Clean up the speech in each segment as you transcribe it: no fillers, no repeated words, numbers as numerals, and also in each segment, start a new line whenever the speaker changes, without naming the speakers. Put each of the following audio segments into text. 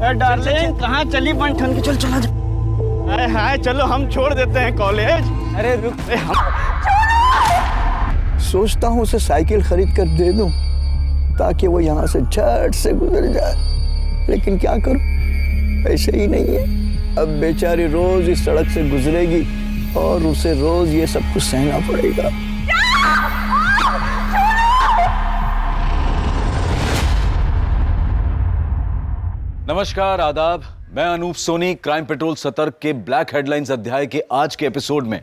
Darling कहाँ चली बंठन की? चल चला जा। हाय चलो हम छोड़ देते हैं कॉलेज।
अरे रुक,
हम
सोचता हूँ उसे साइकिल खरीद कर दे दूं ताकि वो यहाँ से झट से गुजर जाए, लेकिन क्या करूं, पैसे ही नहीं है। अब बेचारी रोज इस सड़क से गुजरेगी और उसे रोज ये सब कुछ सहना पड़ेगा।
नमस्कार, आदाब। मैं अनूप सोनी क्राइम पेट्रोल सतर्क के ब्लैक हेडलाइंस अध्याय के आज के एपिसोड में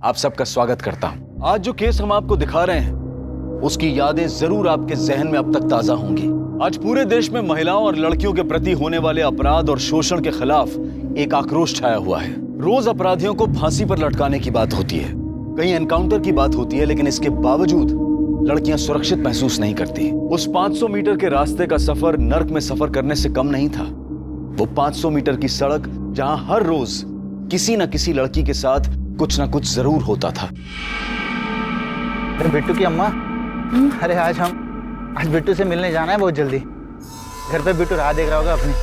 आप सबका स्वागत करता हूं। आज जो केस हम आपको दिखा रहे हैं उसकी यादें जरूर आपके जहन में अब तक ताजा होंगी। आज पूरे देश में महिलाओं और लड़कियों के प्रति होने वाले अपराध और शोषण के खिलाफ एक आक्रोश छाया हुआ है। रोज अपराधियों को फांसी पर लटकाने की बात होती है, कहीं एनकाउंटर की बात होती है, लेकिन इसके बावजूद लड़कियां सुरक्षित महसूस नहीं करती। उस 500 मीटर के रास्ते का सफर नर्क में सफर करने से कम नहीं था। वो 500 मीटर की सड़क जहां हर रोज किसी न किसी लड़की के साथ कुछ ना कुछ जरूर होता था।
अरे बिट्टू की अम्मा, अरे आज बिट्टू से मिलने जाना है बहुत जल्दी। घर पे बिट्टू राह देख रहा होगा अपनी,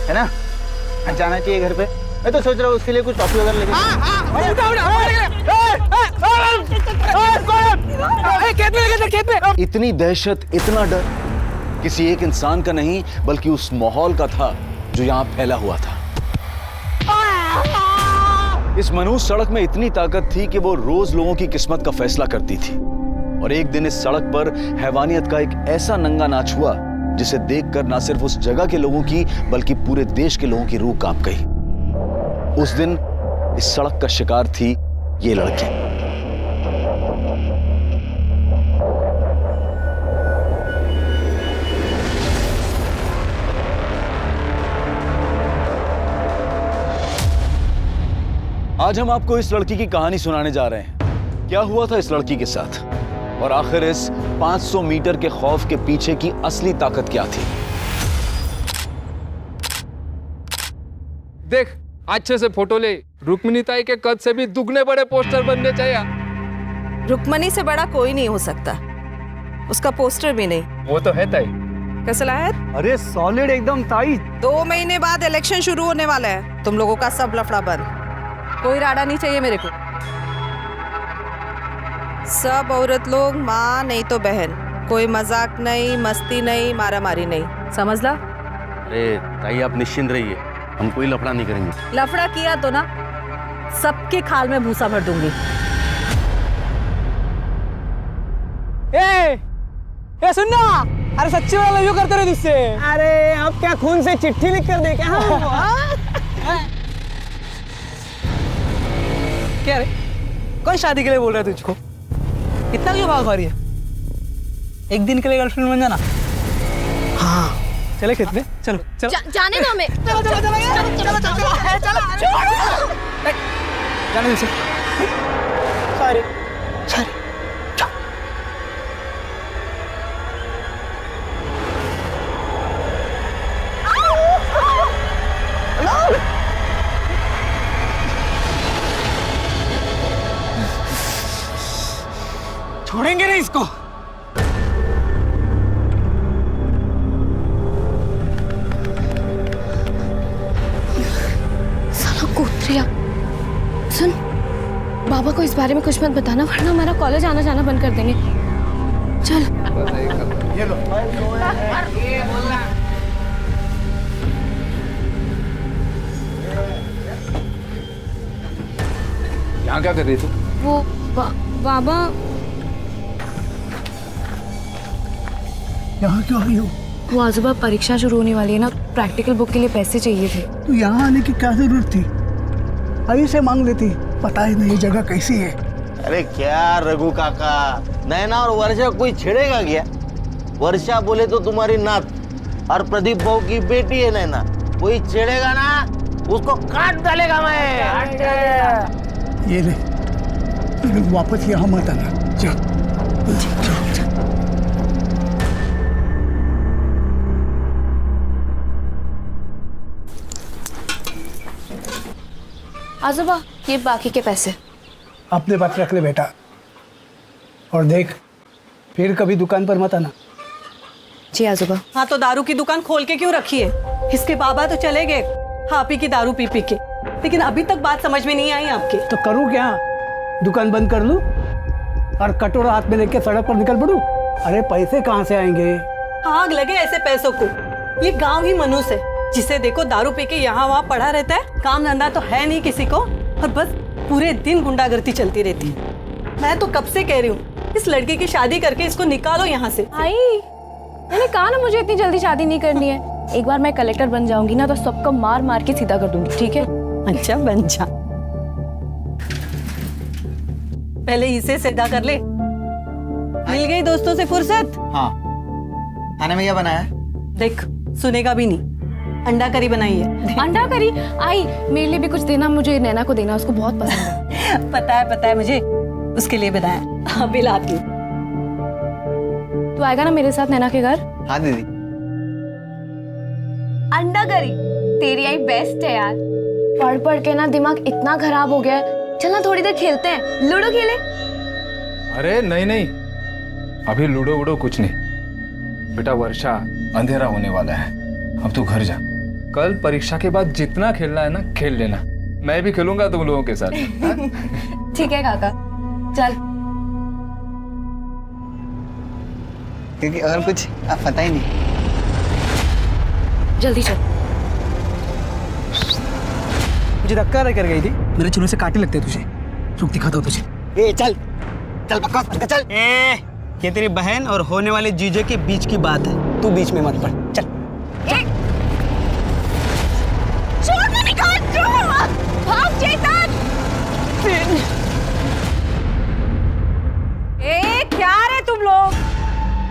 है ना? आज जाना चाहिए घर पे। मैं तो सोच रहा हूँ उसके लिए कुछ टॉफी वगैरह लेके।
इतनी दहशत, इतना डर किसी एक इंसान का नहीं बल्कि उस माहौल का था जो यहां फैला हुआ था। इस मनुष्य सड़क में इतनी ताकत थी कि वो रोज लोगों की किस्मत का फैसला करती थी। और एक दिन इस सड़क पर हैवानियत का एक ऐसा नंगा नाच हुआ जिसे देखकर ना सिर्फ उस जगह के लोगों की बल्कि पूरे देश के लोगों की रूह कांप गई। उस दिन इस सड़क का शिकार थी ये लड़की। आज हम आपको इस लड़की की कहानी सुनाने जा रहे हैं। क्या हुआ था इस लड़की के साथ और आखिर इस 500 मीटर के खौफ के पीछे की असली ताकत क्या थी?
देख, अच्छे से फोटो ले। रुक्मिणी ताई के कद से भी दुगने बड़े पोस्टर बनने चाहिए।
रुक्मणी से बड़ा कोई नहीं हो सकता, उसका पोस्टर भी नहीं।
वो तो है ताई।
कैसा है?
अरे सॉलिड एकदम ताई।
2 महीने बाद इलेक्शन शुरू होने वाला है, तुम लोगों का सब लफड़ा बंद। कोई राडा नहीं चाहिए मेरे को। सब औरत लोग माँ नहीं तो बहन, कोई मजाक नहीं, मस्ती नहीं, मारा मारी नहीं, समझ ला?
अरे ताई आप निश्चिंत रहिए, हम कोई लफड़ा नहीं करेंगे।
लफड़ा किया तो ना सबके खाल में भूसा भर दूंगी।
ए सुनना, अरे सच्ची वाला लव यू करते रहे तुझसे। अरे अब क्या खून से चिट्ठी लिख कर दे क्या? क्या रे, कौन शादी के लिए बोल रहा है तुझको? इतना क्यों भाग रही है? एक दिन के लिए गर्लफ्रेंड बन जाना। हाँ चले खेत में, चलो चलो।
जाने दो हमें।
चलो चलो चलो चलो चलो चलो जाने दीजिए। Sorry sorry. छोड़ेंगे नहीं इसको।
साला कोत्रिया। सुन, बाबा को इस बारे में कुछ मत बताना वरना हमारा कॉलेज आना जाना बंद कर देंगे। चल।
ये लो।
यहाँ क्या कर रही थी?
वो बाबा।
यहाँ क्यों आई हो?
वो आजूबा परीक्षा शुरू होने वाली है ना, प्रैक्टिकल बुक के लिए पैसे चाहिए थे।
तो यहाँ आने की क्या जरूरत थी? आई से मांग लेती, पता ही नहीं जगह कैसी है।
अरे क्या रघु काका, नैना और वर्षा कोई छेड़ेगा क्या? वर्षा बोले तो तुम्हारी नात और प्रदीप बहू की बेटी है नैना, कोई छेड़ेगा ना उसको काट डालेगा मैं।
ये ले, वापस यहाँ मत आना। चल
आजोबा, ये बाकी के पैसे
अपने पास रख ले बेटा, और देख फिर कभी दुकान पर मत आना।
जी आजूबा।
हाँ तो दारू की दुकान खोल के क्यों रखी है? इसके बाबा तो चले गए आप ही की दारू पी पी के, लेकिन अभी तक बात समझ में नहीं आई आपके।
तो करूँ क्या? दुकान बंद कर लूं और कटोरा हाथ में लेके सड़क पर निकल पड़ूं? अरे पैसे कहाँ से आएंगे?
आग लगे ऐसे पैसों को। ये गांव ही मनुष्य है, जिसे देखो दारू पी के यहाँ वहाँ पड़ा रहता है, काम धंधा तो है नहीं किसी को, और बस पूरे दिन गुंडागर्दी चलती रहती है। मैं तो कब से कह रही हूँ इस लड़की की शादी करके इसको निकालो यहाँ से।
आई मैंने कहा ना मुझे इतनी जल्दी शादी नहीं करनी है। एक बार मैं कलेक्टर बन जाऊंगी ना तो सबको मार मार के सीधा कर दूंगी, ठीक है?
अच्छा बन जा, पहले इसे सीधा कर ले। मिल गई दोस्तों से फुर्सत?
हाँ, खाने में क्या बनाया है?
देख सुनेगा भी नहीं, अंडा करी बनाई है।
अंडा करी? आई मेरे लिए भी कुछ देना, मुझे नैना को देना, उसको बहुत पसंद है।
पता है मुझे, उसके लिए बनाया। अभी लाती हूँ।
तू आएगा ना मेरे साथ नैना के घर?
हाँ दीदी।
अंडा करी तेरी आई बेस्ट है यार। पढ़ पढ़ के ना दिमाग इतना खराब हो गया है। चल ना थोड़ी देर खेलते हैं, लूडो खेले।
अरे नहीं, अभी लूडो वूडो कुछ नहीं। बेटा वर्षा, अंधेरा होने वाला है, अब तू घर जा। कल परीक्षा के बाद जितना खेलना है ना खेल लेना, मैं भी खेलूंगा तुम लोगों के साथ।
ठीक है काका, चल।
क्योंकि और कुछ पता ही नहीं।
जल्दी चल।
मुझे धक्का कर गई थी, मेरे चूल्हे से काटे लगते तुझे। रुक दिखाता हूँ तुझे।
ए चल चल बकवास मत कर, चल।
ये तेरी बहन और होने वाले जीजे के बीच की बात है, तू बीच में मत पड़। चल
भाग चेतन। क्या रे तुम लोग,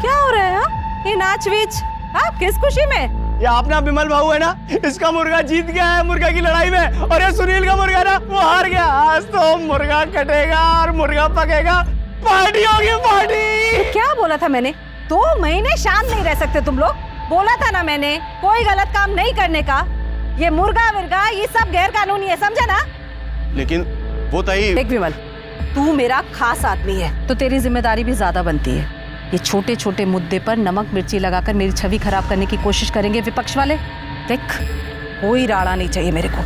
क्या हो रहा है? ये नाच वीच किस खुशी में?
ये अपना विमल भाऊ है ना, इसका मुर्गा जीत गया है मुर्गा की लड़ाई में, और ये सुनील का मुर्गा ना वो हार गया। आज तो मुर्गा कटेगा और मुर्गा पकेगा, पार्टी होगी पार्टी।
क्या बोला था मैंने? 2 महीने शांत नहीं रह सकते तुम लोग? बोला था ना मैंने कोई गलत काम नहीं करने का। ये मुर्गा विर्गा ये सब गैर कानूनी है, समझा ना?
लेकिन वो ताई,
देख विमल, तू मेरा खास आदमी है तो तेरी जिम्मेदारी भी ज्यादा बनती है। ये छोटे छोटे मुद्दे पर नमक मिर्ची लगाकर मेरी छवि खराब करने की कोशिश करेंगे विपक्ष वाले। देख कोई राड़ा नहीं चाहिए मेरे को।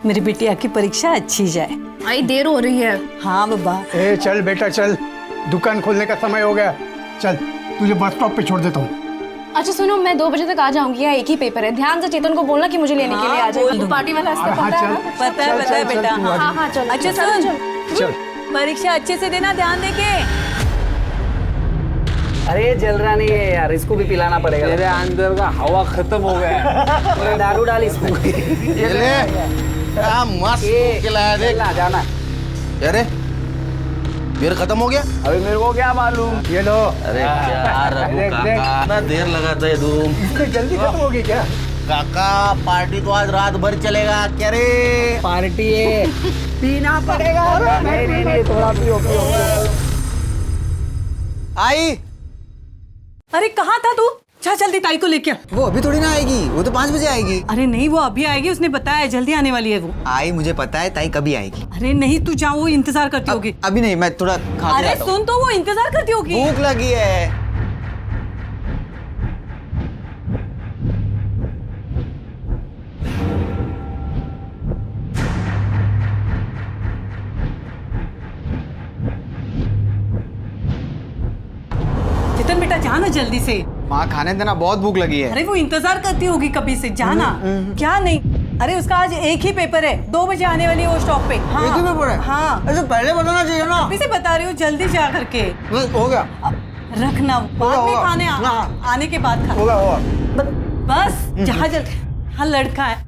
मेरी बिटिया की परीक्षा अच्छी जाए।
आई देर हो रही है।
हाँ बाबा।
ए चल बेटा चल, दुकान खोलने का समय हो गया। चल तुझे बस स्टॉप पे छोड़ देता हूँ।
अच्छा सुनो, मैं 2 बजे तक आ जाऊंगी, या एक ही पेपर है। ध्यान से चेतन को बोलना कि मुझे लेने के लिए आ जाएगा। तो पार्टी वाला रास्ता पता है ना?
पता है बेटा।
हाँ चल।
अच्छा
चल।
परीक्षा अच्छे से देना, ध्यान देके।
अरे जल रहा नहीं है यार, इसको भी पिलाना पड़ेगा।
तेरे अंदर का हवा खत्म हो गया है।
दारू डाल इसमें।
ये ले, क्या मस्त खिलाया देख।
जाना।
अरे बियर खत्म हो गया?
अभी मेरे को क्या मालूम।
ये लो।
अरे क्या रघु काका, इतना देर लगाता है तुम।
जल्दी खत्म होगी क्या?
काका पार्टी तो आज रात भर चलेगा क्या रे?
पार्टी है, पीना पड़ेगा। नहीं थोड़ा पियो।
आई
अरे कहाँ था तू? जा जल्दी ताई को लेके आ।
वो अभी थोड़ी ना आएगी, वो तो 5 बजे आएगी।
अरे नहीं वो अभी आएगी, उसने बताया जल्दी आने वाली है वो।
आई मुझे पता है ताई कभी आएगी।
अरे नहीं तू जाओ, वो इंतजार करती होगी।
अभी नहीं, मैं थोड़ा खा के
अरे
आता हूँ।
सुन तो, वो इंतजार करती होगी।
भूख लगी है।
चेतन बेटा जाना जल्दी से।
माँ खाने देना, बहुत भूख लगी है।
अरे वो इंतजार करती होगी कभी से, जाना। क्या नहीं? अरे उसका आज एक ही पेपर है, 2 बजे आने वाली है वो स्टॉप पे। हाँ,
एक ही पेपर है?
हाँ।
अरे तो पहले बताना चाहिए ना।
अभी से बता रही हूँ, जल्दी जा करके
हो गया।
रखना, बाद में
होगा।
खाने
हाँ।
आने के बाद खा।
होगा।
बस जहाँ जल्दी। हाँ लड़का है।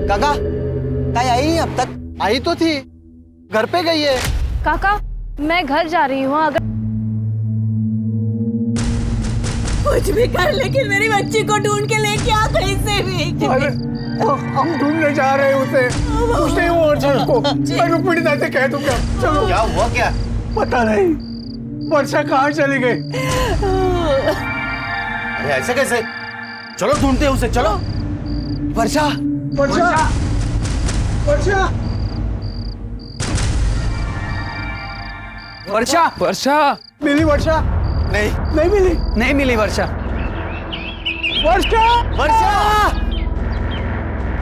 काका कहीं आई नहीं अब तक? आई तो थी, घर पे गई है।
काका मैं घर जा रही हूँ, अगर
कुछ भी कर लेकिन मेरी बच्ची को ढूंढ के लेके आ कहीं से भी।
अरे हम ढूंढने जा रहे हैं उसे, कुछ नहीं हुआ वर्षा को। मैं रुक्मिणी दा से कह दूंगा। चलो।
क्या हुआ क्या?
पता नहीं वर्षा कहाँ चली गई।
अरे ऐसे कैसे? चलो ढूंढते हैं उसे, चलो।
वर्षा
वर्षा वर्षा
वर्षा
वर्षा
मिली वर्षा? नहीं मिली।
नहीं मिली वर्षा।
वर्षा
वर्षा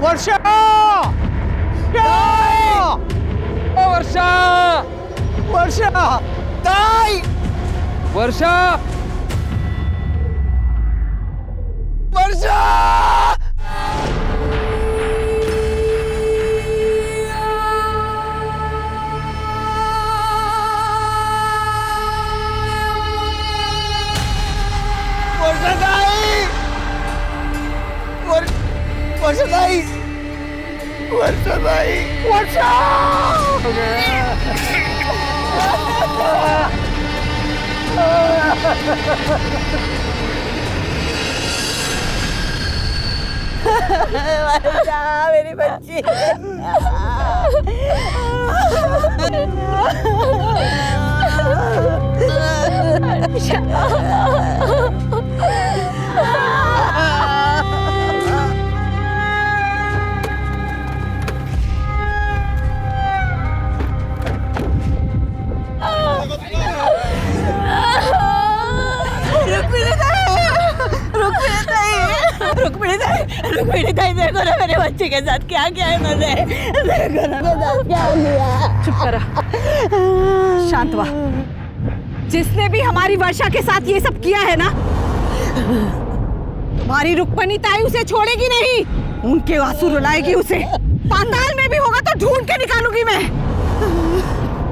वर्षा
ओ वर्षा
वर्षा
ताई
वर्षा
वर्षा वर्षाताई वर्षाताई वर्षा
वर्षा मेरी बच्ची। रुक्मिणी ताई देखो ना मेरे बच्चे के साथ क्या किया है मैंने। देखो ना मेरे साथ क्या किया।
चुप करा, शांत हुआ। जिसने भी हमारी वर्षा के साथ ये सब किया है ना, तुम्हारी रुक्मिणी ताई उसे छोड़ेगी नहीं। उनके आंसू रुलाएगी उसे। पाताल में भी होगा तो ढूंढ के निकालूंगी मैं।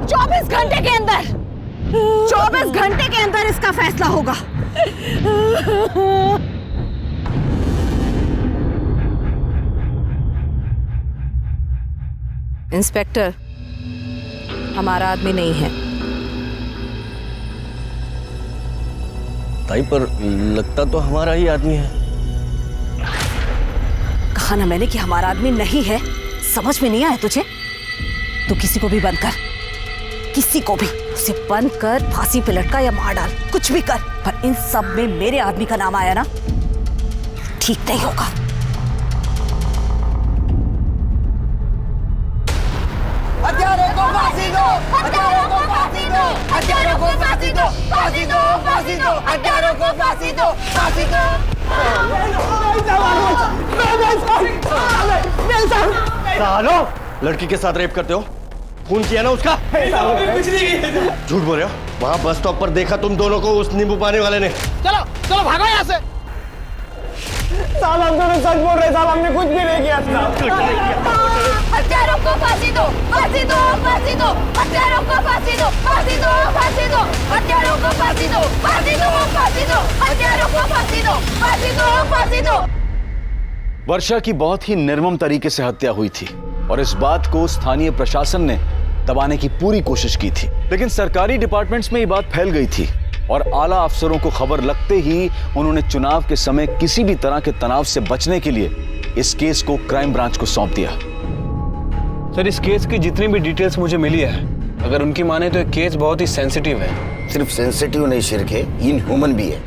24 घंटे के अंदर, 24 घंटे के अंदर इसका फैसला होगा। इंस्पेक्टर, हमारा आदमी नहीं है।
ताई पर लगता तो हमारा ही आदमी है।
कहा ना मैंने कि हमारा आदमी नहीं है। समझ में नहीं आया तुझे? तो किसी को भी बंद कर, किसी को भी उसे बंद कर, फांसी पे लटका या मार डाल, कुछ भी कर, पर इन सब में मेरे आदमी का नाम आया ना, ठीक नहीं होगा।
हत्यारों को फांसी दो, हत्यारों को फांसी दो, हत्यारों को फांसी दो, फांसी दो, फांसी दो, हत्यारों को फांसी दो, फांसी दो।
सालो, लड़की के साथ रेप करते हो? खून किया ना उसका? झूठ बोल रहे हो? वहाँ बस स्टॉप पर देखा तुम दोनों को उस नींबू पानी वाले ने।
चलो चलो भागो यहाँ से।
साहब हम दोनों सच बोल रहे साहब, हमने कुछ भी नहीं किया था।
हत्यारों को फांसी दो, फांसी दो, फांसी दो, हत्यारों को फांसी दो, फांसी दो, फांसी दो, हत्यारों को फांसी दो, फांसी दो, फांसी दो, हत्यारों को फांसी दो, फांसी दो, फांसी दो।
वर्षा की बहुत ही निर्मम तरीके से हत्या हुई थी और इस बात को स्थानीय प्रशासन ने दबाने की पूरी कोशिश की थी, लेकिन सरकारी डिपार्टमेंट्स में ये बात फैल गई थी और आला अफसरों को खबर लगते ही उन्होंने चुनाव के समय किसी भी तरह के तनाव से बचने के लिए इस केस को क्राइम ब्रांच को सौंप दिया।
सर, इस केस की जितनी भी डिटेल्स मुझे मिली है, अगर उनकी माने तो ये केस बहुत ही सेंसिटिव है।
सिर्फ सेंसिटिव नहीं शिरके, इनह्यूमन भी है।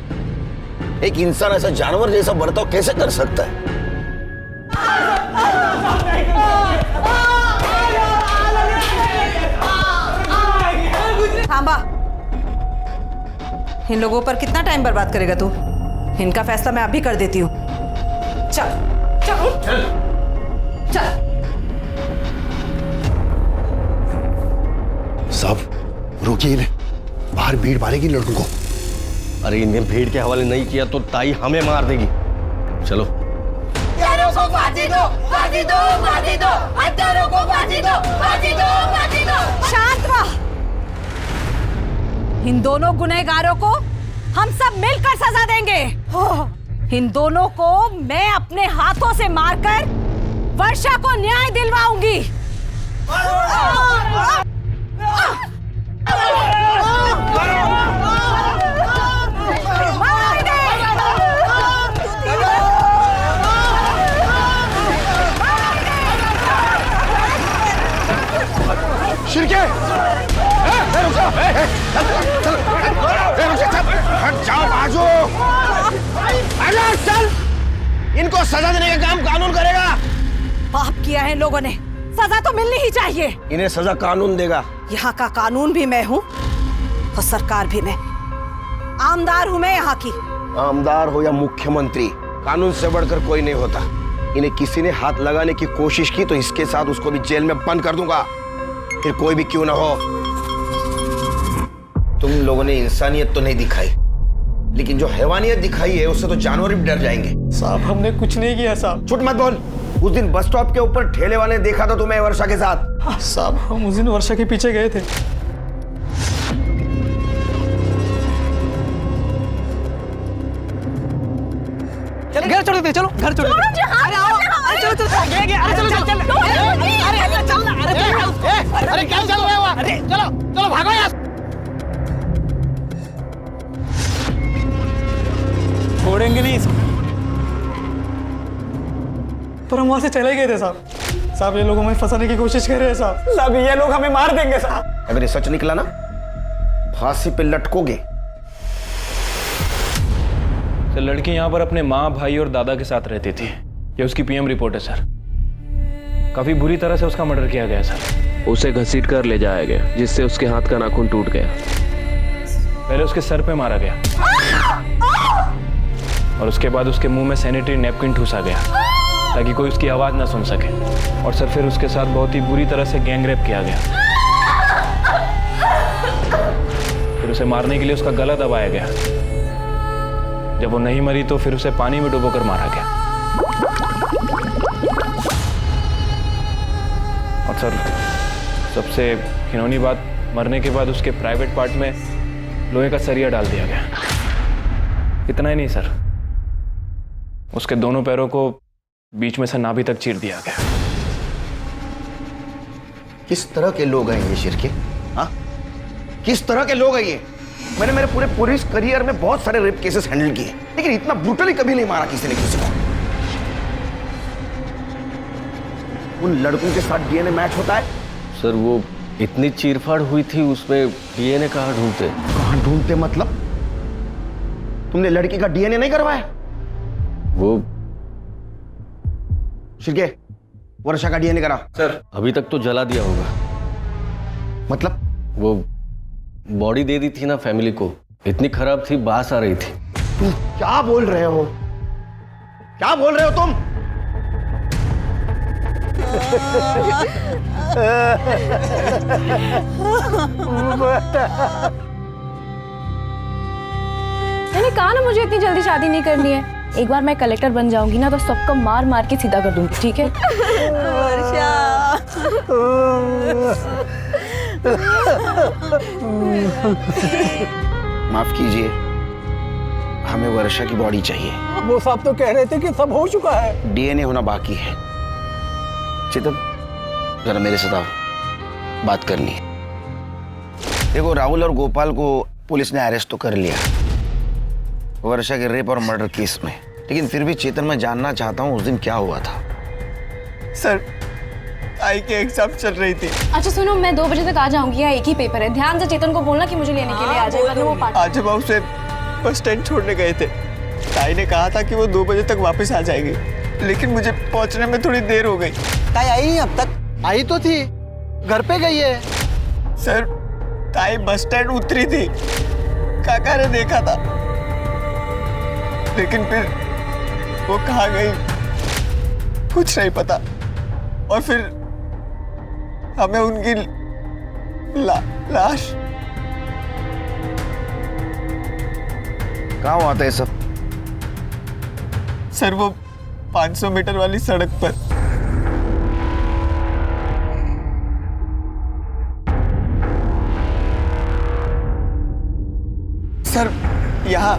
एक इंसान ऐसा जानवर जैसा बर्ताव कैसे कर सकता है?
थांबा। इन लोगों पर कितना टाइम बर्बाद करेगा तू? इनका फैसला मैं अभी कर देती हूँ। चल चल चल चल।
साहब रोकिए इन्हें, बाहर भीड़ मारेगी लड़कों को।
अरे इन्हें भीड़ के हवाले नहीं किया तो ताई हमें मार देगी। चलो।
हत्यारों को फांसी दो, फांसी दो, फांसी दो, हत्यारों को फांसी दो, फांसी दो, फांसी दो।
शांत रह। इन दोनों गुनहगारों को हम सब मिलकर सजा देंगे। इन दोनों को मैं अपने हाथों से मारकर वर्षा को न्याय दिलवाऊंगी।
शिरके हट जाओ बाजू। चल, इनको सजा देने का काम कानून करेगा।
पाप किया है इन लोगों ने, सजा तो मिलनी ही चाहिए।
इन्हें सजा कानून देगा।
यहाँ का कानून भी मैं हूँ और सरकार भी मैं। आमदार हूँ मैं यहाँ की।
आमदार हो या मुख्यमंत्री, कानून से बढ़कर कोई नहीं होता। इन्हें किसी ने हाथ लगाने की कोशिश की तो इसके साथ उसको भी जेल में बंद कर दूंगा, फिर कोई भी क्यों ना हो। तुम लोगों ने इंसानियत तो नहीं दिखाई, लेकिन जो हैवानियत दिखाई है उससे तो जानवर भी डर जाएंगे।
साहब हमने कुछ नहीं किया साहब।
झूठ मत बोल। उस दिन बस स्टॉप के ऊपर ठेले वाले ने देखा था तुम्हें वर्षा के साथ।
साहब हम उस दिन वर्षा के पीछे गए थे।
घर छोड़ देते, चलो घर छोड़ देते। अरे आओ, अरे चलो चलो, अरे चलो चल चल, अरे चल, अरे क्या चल रहा है? अरे चलो चलो भागो यार। छोड़ेंगे नहीं इसको। पर हम वहां से चले गए थे साहब। साहब ये लोग हमें फंसाने की कोशिश कर रहे हैं साहब। साहब ये लोग हमें मार देंगे साहब।
अगर ये सच निकला ना, फांसी पे लटकोगे।
सर लड़की यहाँ पर अपने माँ, भाई और दादा के साथ रहती थी। ये उसकी पीएम रिपोर्ट है सर। काफी बुरी तरह से उसका मर्डर किया गया सर।
उसे घसीट कर ले जाया गया, जिससे उसके हाथ का नाखून टूट गया।
पहले उसके सर पे मारा गया और उसके बाद उसके मुंह में सैनिटरी नैपकिन ठूसा गया ताकि कोई उसकी आवाज ना सुन सके। और सर फिर उसके साथ बहुत ही बुरी तरह से गैंग रेप किया गया। फिर उसे मारने के लिए उसका गला दबाया गया। जब वो नहीं मरी तो फिर उसे पानी में डुबोकर मारा गया। और सर सबसे घिनौनी बात, मरने के बाद उसके प्राइवेट पार्ट में लोहे का सरिया डाल दिया गया। इतना ही नहीं सर, उसके दोनों पैरों को बीच में से नाभि तक चीर दिया गया।
किस तरह के लोग हैं ये शिरके? हाँ, किस तरह के लोग हैं ये? मैंने मेरे पूरे पुलिस करियर में बहुत सारे रेप केसेस हैंडल किए, लेकिन इतना ब्रूटली कभी नहीं मारा किसी ने किसी को। उन लड़कों के साथ डीएनए मैच होता है?
सर वो इतनी चीरफाड़ हुई थी, उसमें डीएनए कहाँ ढूंढते?
कहाँ ढूंढते मतलब? तुमने लड़की का डीएनए नहीं करवाया?
वो
शिरके, वर्षा का डीएनए करा।
सर अभी तक तो जला दिया होगा।
मतलब?
वो बॉडी दे दी थी ना फैमिली को, इतनी खराब थी, बास आ रही थी।
तुम क्या बोल रहे हो? क्या बोल रहे हो तुम?
मैंने कहा ना मुझे इतनी जल्दी शादी नहीं करनी है। एक बार मैं कलेक्टर बन जाऊंगी ना तो सबको मार मार के सीधा कर दूंगी, ठीक है?
वर्षा
माफ कीजिए, हमें वर्षा की बॉडी चाहिए।
वो साहब तो कह रहे थे कि सब हो चुका है।
डीएनए होना बाकी है। चेतन जरा मेरे साथ आओ, बात करनी है। देखो राहुल और गोपाल को पुलिस ने अरेस्ट तो कर लिया वर्षा के रेप और मर्डर केस में, लेकिन फिर भी चेतन मैं जानना चाहता हूँ उस दिन क्या हुआ था।
सर आई के एग्जाम चल रही थी।
अच्छा सुनो, मैं 2 बजे तक आ जाऊंगी, या एक ही पेपर है। ध्यान से चेतन को बोलना कि मुझे लेने के लिए आ जाएगा। वो
आज हम उसे बस स्टैंड छोड़ने गए थे। ताई ने कहा था कि वो 2 बजे तक वापस आ जाएगी, लेकिन मुझे पहुंचने में थोड़ी देर हो गई।
ताई आई नहीं अब तक? आई तो थी, घर पे गई है।
सर ताई बस स्टैंड उतरी थी, काका ने देखा था, लेकिन फिर वो कहाँ गई कुछ नहीं पता। और फिर हमें उनकी लाश।
कहाँ हुआ था ये सब?
सर वो 500 मीटर वाली सड़क पर। सर यहाँ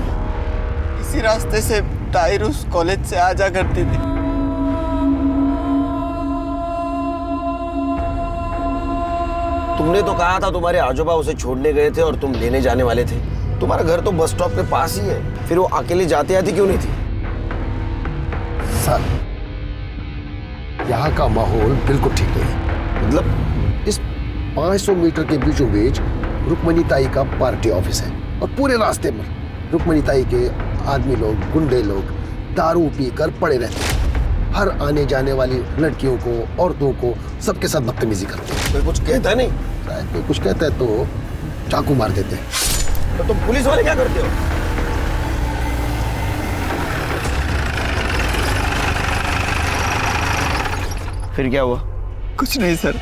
इसी रास्ते से ताहिर उस कॉलेज से आ जा करती थी।
तुमने तो कहा था तुम्हारे आजोबा उसे छोड़ने गए थे और तुम लेने जाने वाले थे। तुम्हारा घर तो बस स्टॉप के पास ही है, फिर वो अकेले जाते आती क्यों नहीं थी?
सर, यहाँ का माहौल बिल्कुल ठीक नहीं है।
मतलब
इस 500 मीटर के बीचों बीच रुक्मणी ताई का पार्टी ऑफिस है और पूरे रास्ते में रुक्मणी ताई के आदमी लोग, गुंडे लोग दारू पीकर पड़े रहते हैं। हर आने जाने वाली लड़कियों को, औरतों को, सबके साथ बदतमीजी करते हैं।
कोई कुछ कहता नहीं?
शायद कोई कुछ कहता है तो चाकू मार देते हैं।
तो तुम पुलिस वाले क्या करते हो? फिर क्या हुआ?
कुछ नहीं सर,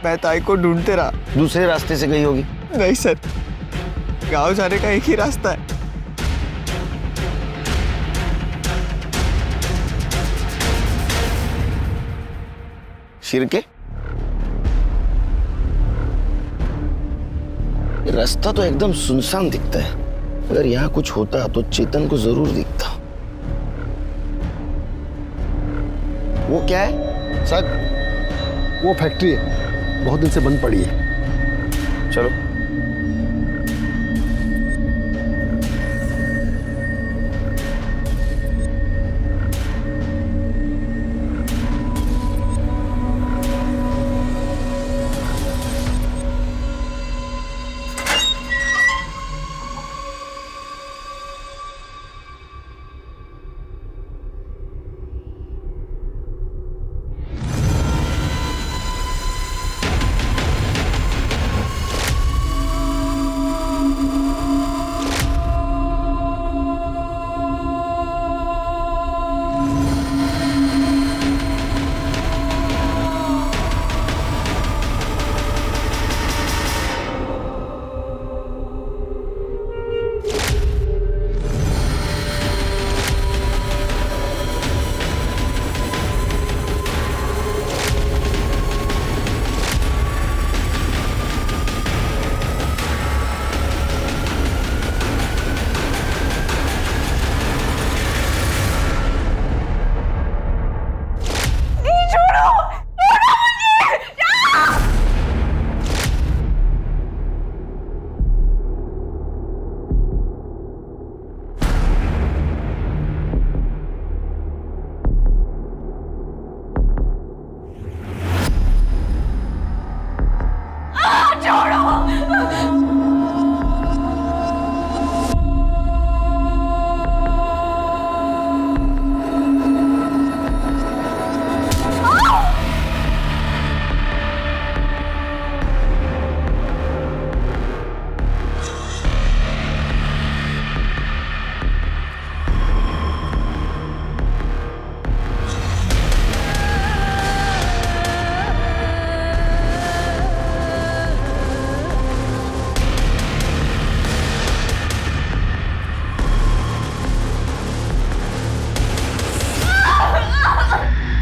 मैं ताई को ढूंढते रहा।
दूसरे रास्ते से गई होगी?
नहीं सर, गांव जाने का एक ही रास्ता है।
शिरके, रास्ता तो एकदम सुनसान दिखता है। अगर यहाँ कुछ होता तो चेतन को जरूर दिखता। वो क्या है?
सर, वो फैक्ट्री है, बहुत दिन से बंद पड़ी है।
चलो।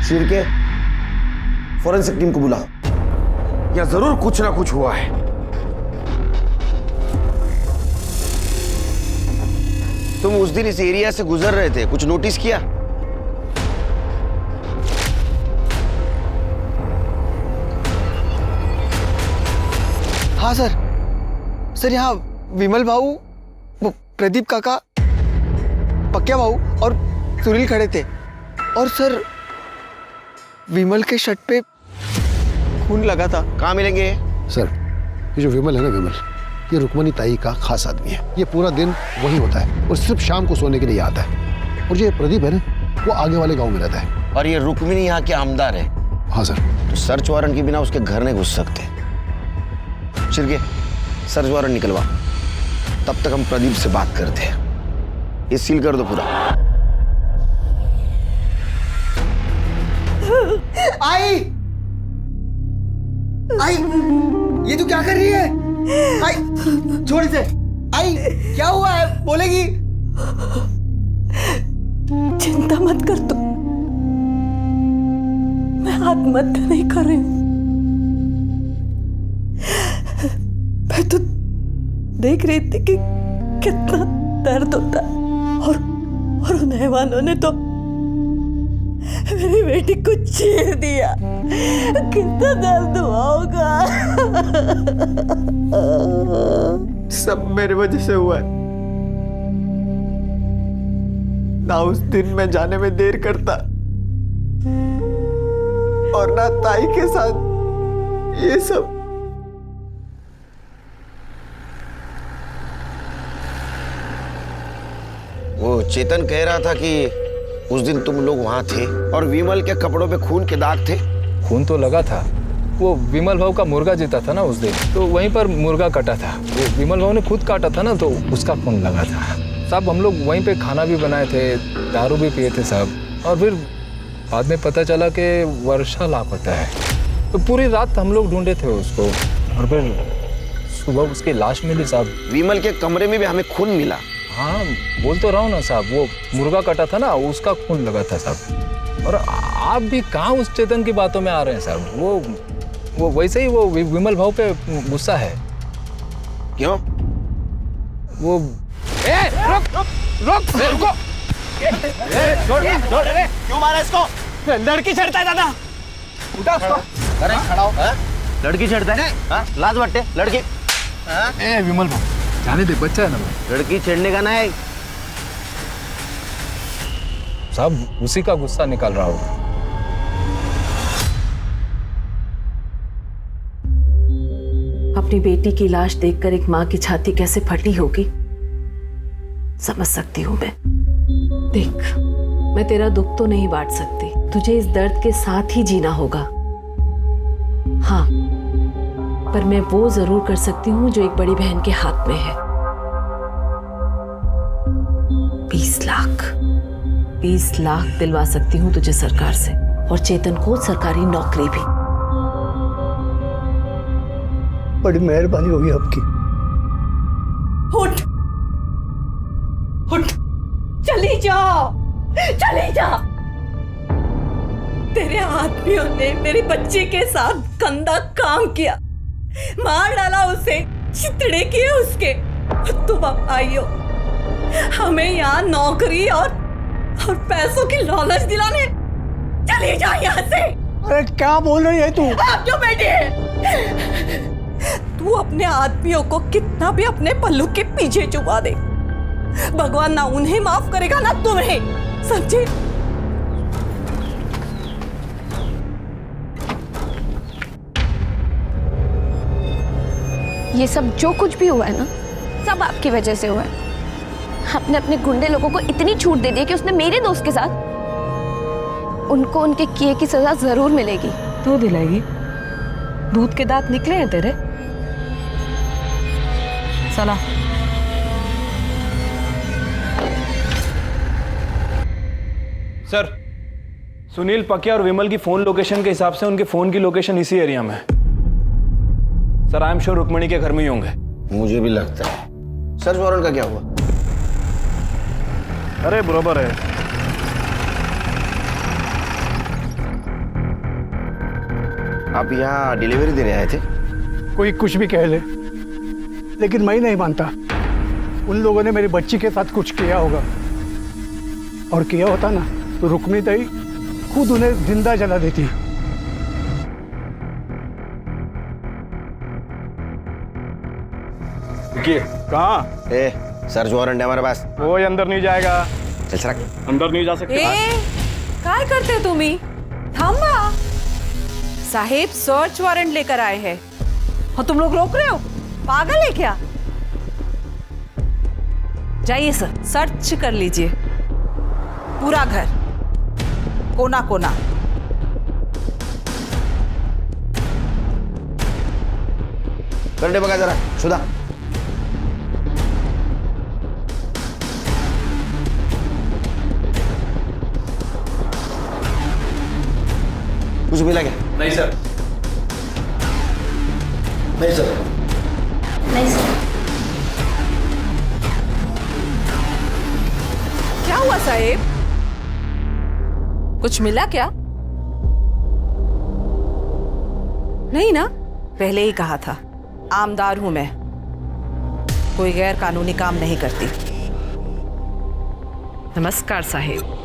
शिरके, फॉरेंसिक टीम को बुला। या जरूर कुछ ना कुछ हुआ है। तुम उस दिन इस एरिया से गुजर रहे थे, कुछ नोटिस किया?
हाँ सर, सर यहाँ विमल भाऊ, वो प्रदीप काका, पक्या भाऊ और सुनील खड़े थे। और सर, विमल के शर्ट पे खून लगा था।
कहाँ मिलेंगे?
सर, ये जो विमल है ना, विमल, ये रुक्मणी ताई का खास आदमी है। ये पूरा दिन वही होता है और सिर्फ शाम को सोने के लिए आता है। और ये प्रदीप है ना, वो आगे वाले गांव में रहता है।
और ये रुक्मिणी यहाँ के आमदार है?
हाँ सर।
तो सर्च वारंट के बिना उसके घर नहीं घुस सकते। शिरके, सर्च वारंट निकलवा, तब तक हम प्रदीप से बात करते हैं। ये सील कर दो पूरा।
आई, आई, ये तू क्या कर रही है? आई, छोड़ इसे। आई, क्या हुआ है? बोलेगी?
चिंता मत कर तू, मैं आत्महत्या नहीं कर रही हूं। मैं तो देख रही थी कि कितना दर्द होता है और उन हैवानों ने तो मेरी बेटी को चीर दिया, कितना दर्द हुआ होगा।
सब मेरे वजह से हुआ है। ना उस दिन मैं जाने में देर करता और ना ताई के साथ ये सब।
वो चेतन कह रहा था कि उस दिन तुम लोग वहां थे और विमल के कपड़ों पे खून के दाग थे।
खून तो लगा था, वो विमल भाव का मुर्गा जीता था ना उस दिन, तो वहीं पर मुर्गा कटा था। वो विमल भाव ने खुद काटा था ना, तो उसका खून लगा था। साहब हम लोग वहीं पे खाना भी बनाए थे, दारू भी पिए थे साहब। और फिर बाद में पता चला कि वर्षा लापता है, तो पूरी रात हम लोग ढूंढे थे उसको और फिर सुबह उसकी लाश मिली साहब।
विमल के कमरे में भी हमें खून मिला।
हाँ बोल तो रहा हूँ ना साहब, वो मुर्गा कटा था ना, उसका खून लगा था साहब। और आप भी कहाँ उस चेतन की बातों में आ रहे हैं साहब। वो वैसे ही वो विमल भाव पे गुस्सा है।
क्यों?
वो रुको
क्यों मारा इसको? लड़की छेड़ता है दादा।
उठा उसको। अरे खड़ा हो। लड़की छेड़ता है? हाँ? लाज बट्टे लड़की।
ए विमल भाव जाने दे, बच्चा है ना।
लड़की छेड़ने का ना है
साहब, उसी का गुस्सा निकाल रहा होगा।
अपनी बेटी की लाश देखकर एक माँ की छाती कैसे फटी होगी समझ सकती हूँ मैं। देख, मैं तेरा दुख तो नहीं बांट सकती, तुझे इस दर्द के साथ ही जीना होगा। हाँ, पर मैं वो जरूर कर सकती हूँ जो एक बड़ी बहन के हाथ में है। 20 लाख दिलवा सकती हूँ तुझे सरकार से, और चेतन को सरकारी नौकरी भी।
बड़ी मेहरबानी होगी आपकी।
उठ उठ, चली जाओ, चली जा। तेरे आदमियों ने मेरी बच्ची के साथ गंदा काम किया, मार डाला उसे, चितड़े किए उसके। तुम अब आई हो हमें यहाँ नौकरी और पैसों की लालच दिलाने। चली जा यहाँ से।
अरे क्या बोल रही है तू?
आप क्यों बैठे हैं? तू अपने आदमियों को कितना भी अपने पल्लू के पीछे छुपा दे, भगवान ना उन्हें माफ करेगा ना तुम्हें, समझे?
ये सब जो कुछ भी हुआ है ना, सब आपकी वजह से हुआ है। आपने अपने गुंडे लोगों को इतनी छूट दे दी कि उसने मेरे दोस्त के साथ, उनको उनके किए की सजा जरूर मिलेगी।
तू दिलाएगी? दूध के दांत निकले हैं तेरे। चला।
सर, सुनील पकिया और विमल की फोन लोकेशन के हिसाब से उनके फोन की लोकेशन इसी एरिया में है। Sir, I am sure Rukmini के घर में ही होंगे।
मुझे भी लगता है। सर्च वारंट का क्या हुआ?
अरे बराबर है।
आप यहाँ डिलीवरी देने आए थे?
कोई कुछ भी कह ले, लेकिन मैं नहीं मानता। उन लोगों ने मेरी बच्ची के साथ कुछ किया होगा, और किया होता ना तो रुक्मिणी ताई खुद उन्हें जिंदा जला देती।
कहाँ?
सर्च वारंट है हमारे पास।
वो अंदर नहीं जाएगा।
चल सर,
अंदर नहीं जा सकते।
काय करते तुम्ही? थांबा साहेब, सर्च वारंट लेकर आए हैं और तुम लोग रोक रहे हो? पागल है क्या? जाइए सर, सर्च कर लीजिए पूरा घर, कोना कोना।
करने बगा जरा सुधा। कुछ मिला क्या?
नहीं सर।
नहीं सर।
नहीं सर।
क्या हुआ साहेब? कुछ मिला क्या? नहीं ना? पहले ही कहा था, आमदार हूं मैं, कोई गैर कानूनी काम नहीं करती। नमस्कार साहेब।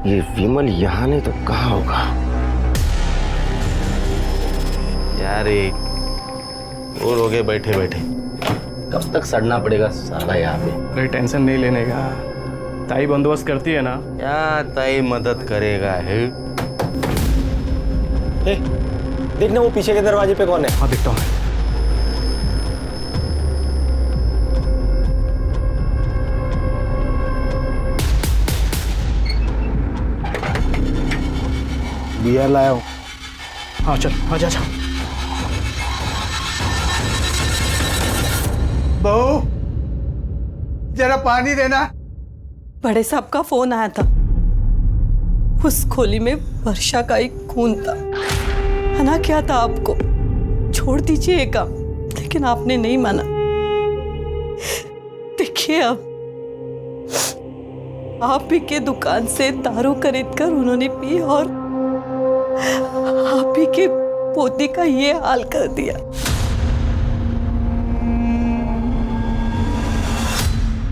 ये विमल यहाँ नहीं तो कहाँ होगा?
यार और हो गए बैठे बैठे, कब तक सड़ना पड़ेगा साला यहाँ पे।
अरे टेंशन नहीं लेने का, ताई बंदोबस्त करती है ना।
क्या ताई मदद करेगा है?
देखना वो पीछे के दरवाजे पे कौन है। हाँ देखता हूँ।
बियर लाया हूँ।
हाँ चल आजा जा।
बहू जरा पानी देना।
बड़े साहब का फोन आया था, उस खोली में वर्षा का एक खून था। मना किया था आपको, छोड़ दीजिए ये काम, लेकिन आपने नहीं माना। देखिए अब आप ही के दुकान से दारू खरीदकर उन्होंने पी और आप ही के पोती का ये हाल कर दिया।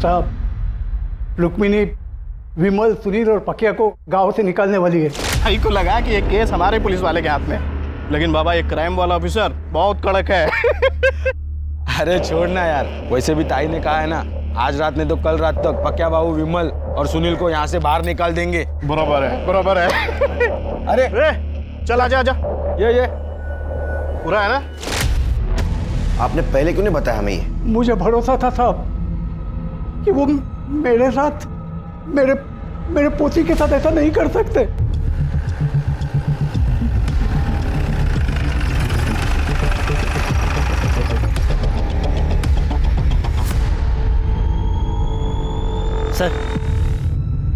साहब, रुक्मिणी विमल, सुनील और पकिया को गांव से निकालने वाली है।
भाई को लगा कि ये केस हमारे पुलिस वाले के हाथ में, लेकिन बाबा ये क्राइम वाला ऑफिसर बहुत कड़क है।
अरे छोड़ना यार, वैसे भी ताई ने कहा है ना, आज रात नहीं तो कल रात तक पकिया बाबू विमल और सुनील को यहाँ से बाहर निकाल देंगे।
बराबर है, बराबर है।
अरे
चल आजा आजा।
ये
पूरा है ना?
आपने पहले क्यों नहीं बताया हमें ये?
मुझे भरोसा था साहब कि वो मेरे साथ, मेरे पोती के साथ ऐसा नहीं कर सकते।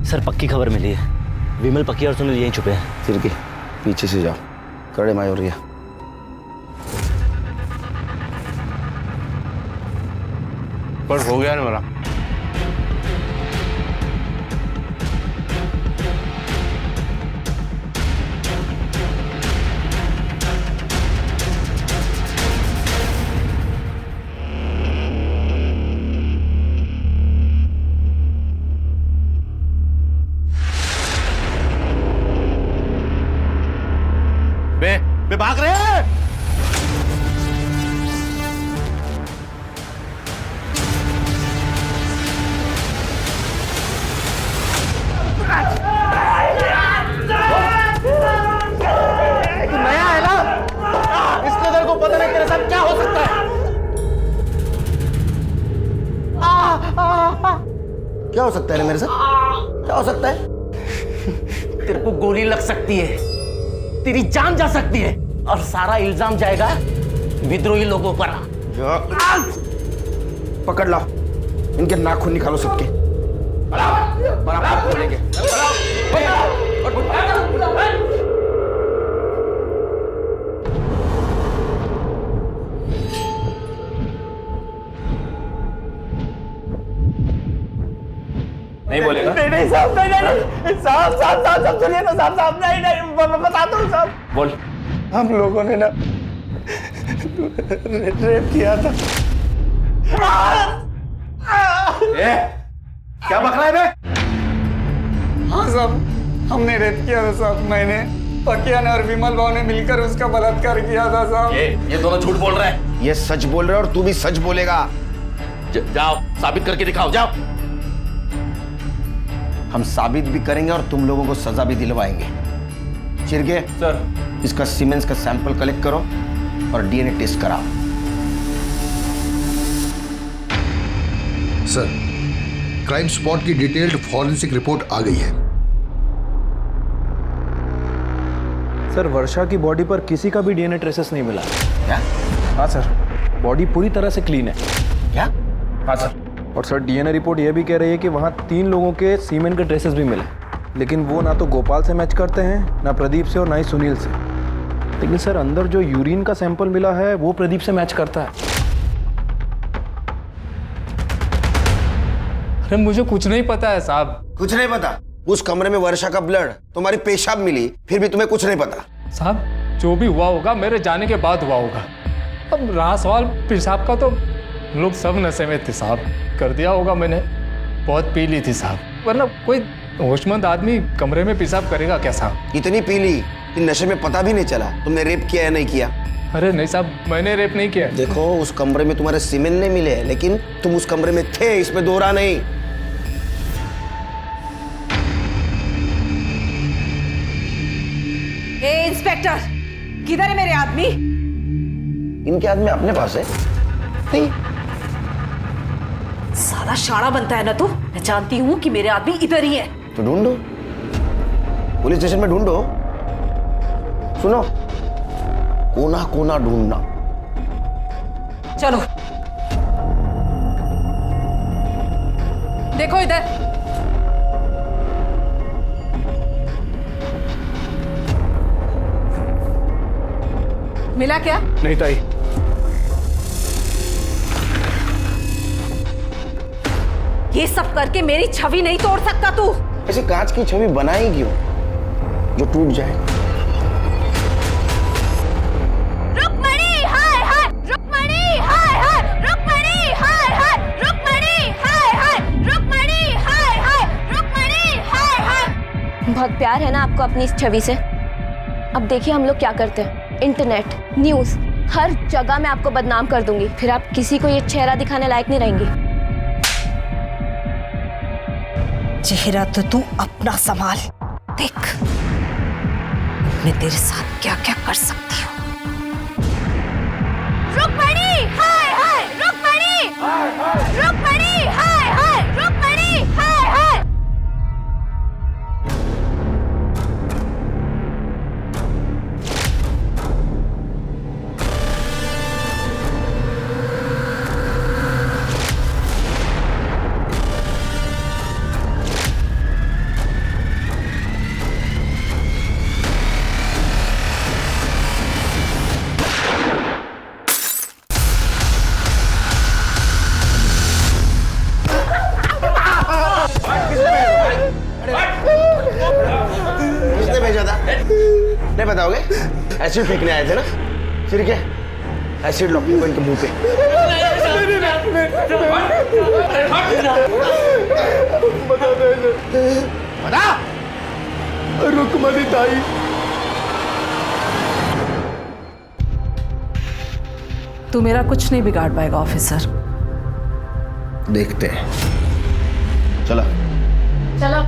सर पक्की खबर मिली है, विमल, पक्की और सुनील यहीं छुपे हैं।
फिर के पीछे से जाओ, कड़े मायोरिया।
पर हो गया ना मेरा। बे भाग रहे हैं।
नया है ना, इसलिए तेरे को पता नहीं तेरे साथ क्या हो सकता है।
क्या हो सकता है मेरे साथ? क्या हो सकता है?
तेरे को गोली लग सकती है, तेरी जान जा सकती है, और सारा इल्जाम जाएगा विद्रोही लोगों पर।
पकड़ लो, इनके नाखून निकालो सबके। बराबर बोलेंगे।
नहीं बोलेगा?
नहीं साहब, नहीं साहब सुनिए ना साहब, नहीं बताता हूँ साहब।
बोल।
हम लोगों ने ना रेप किया था।
क्या बक रहा है बे?
हाँ साहब, हमने रेप किया था साहब। मैंने, पकिया ने और विमल भाव ने मिलकर उसका बलात्कार किया था साहब।
ये दोनों झूठ बोल रहे हैं।
ये सच बोल रहे और तू भी सच बोलेगा।
जाओ साबित करके दिखाओ, जाओ।
हम साबित भी करेंगे और तुम लोगों को सजा भी दिलवाएंगे। चिरगे
सर,
इसका सीमेंस का सैंपल कलेक्ट करो और डीएनए टेस्ट कराओ।
सर, क्राइम स्पॉट की डिटेल्ड फॉरेंसिक रिपोर्ट आ गई है।
सर वर्षा की बॉडी पर किसी का भी डीएनए ट्रेसेस नहीं मिला।
क्या?
हाँ सर, बॉडी पूरी तरह से क्लीन है।
क्या?
हाँ सर। और सर डीएनए रिपोर्ट यह भी कह रही है कि वहाँ 3 लोगों के सीमेन के ट्रेसेस भी मिले, लेकिन वो ना तो गोपाल से मैच करते हैं, ना प्रदीप से और ना ही सुनील से। लेकिन सर अंदर जो यूरिन का सैंपल मिला है वो प्रदीप से मैच करता है।
अरे मुझे कुछ नहीं पता है साहब।
कुछ नहीं पता? उस कमरे में वर्षा का ब्लड, तुम्हारी पेशाब मिली, फिर भी तुम्हें कुछ नहीं पता?
साहब जो भी हुआ होगा मेरे जाने के बाद हुआ होगा। अब रहा सवाल पेशाब का, तो लोग सब नशे में थे साहब, कर दिया होगा मैंने, बहुत पी ली थी साहब, वरना कोई होशमंद आदमी कमरे में पेशाब करेगा कैसा?
इतनी पी ली कि नशे में पता भी नहीं चला तुमने रेप किया या नहीं किया।
अरे नहीं साहब, मैंने रेप नहीं किया।
देखो उस कमरे में तुम्हारे सीमेंट नहीं मिले, लेकिन तुम उस कमरे में थे, इसमें दोहरा नहीं।
ए इंस्पेक्टर, किधर है मेरे आदमी?
इनके आदमी अपने पास है। नहीं
साला शाना बनता है ना तू। मैं जानती हूँ कि मेरे आदमी इधर ही है।
तो ढूंढो, पुलिस स्टेशन में ढूंढो। सुनो, कोना कोना ढूंढना।
चलो देखो इधर। मिला क्या?
नहीं ताई।
ये सब करके मेरी छवि नहीं तोड़ सकता तू।
ऐसे कांच की छवि बनाई क्यों जो टूट जाए?
रुक्मणी हाय हाय, रुक्मणी हाय हाय, रुक्मणी हाय हाय, रुक्मणी हाय हाय, रुक्मणी हाय हाय, रुक्मणी हाय हाय।
बहुत प्यार है ना आपको अपनी इस छवि से। अब देखिए हम लोग क्या करते हैं, इंटरनेट, न्यूज़, हर जगह मैं आपको बदनाम कर दूंगी। फिर आप किसी को ये चेहरा दिखाने लायक नहीं रहेंगी।
चेहरा तो तू अपना संभाल। देख मैं तेरे साथ क्या क्या कर सकती हूँ।
रुक्मणी हाय हाय, रुक्मणी रुक्मणी हाय हाय, रुक्मणी हाय हाय।
किसने भेजा था? नहीं बताओगे? एसिड फेंकने आए थे ना? फिर क्या? एसिड लो अपने के मुंह पे।
बता। रुक्मणी ताई।
तू मेरा कुछ नहीं बिगाड़ पाएगा ऑफिसर।
देखते हैं। चलो
चलो।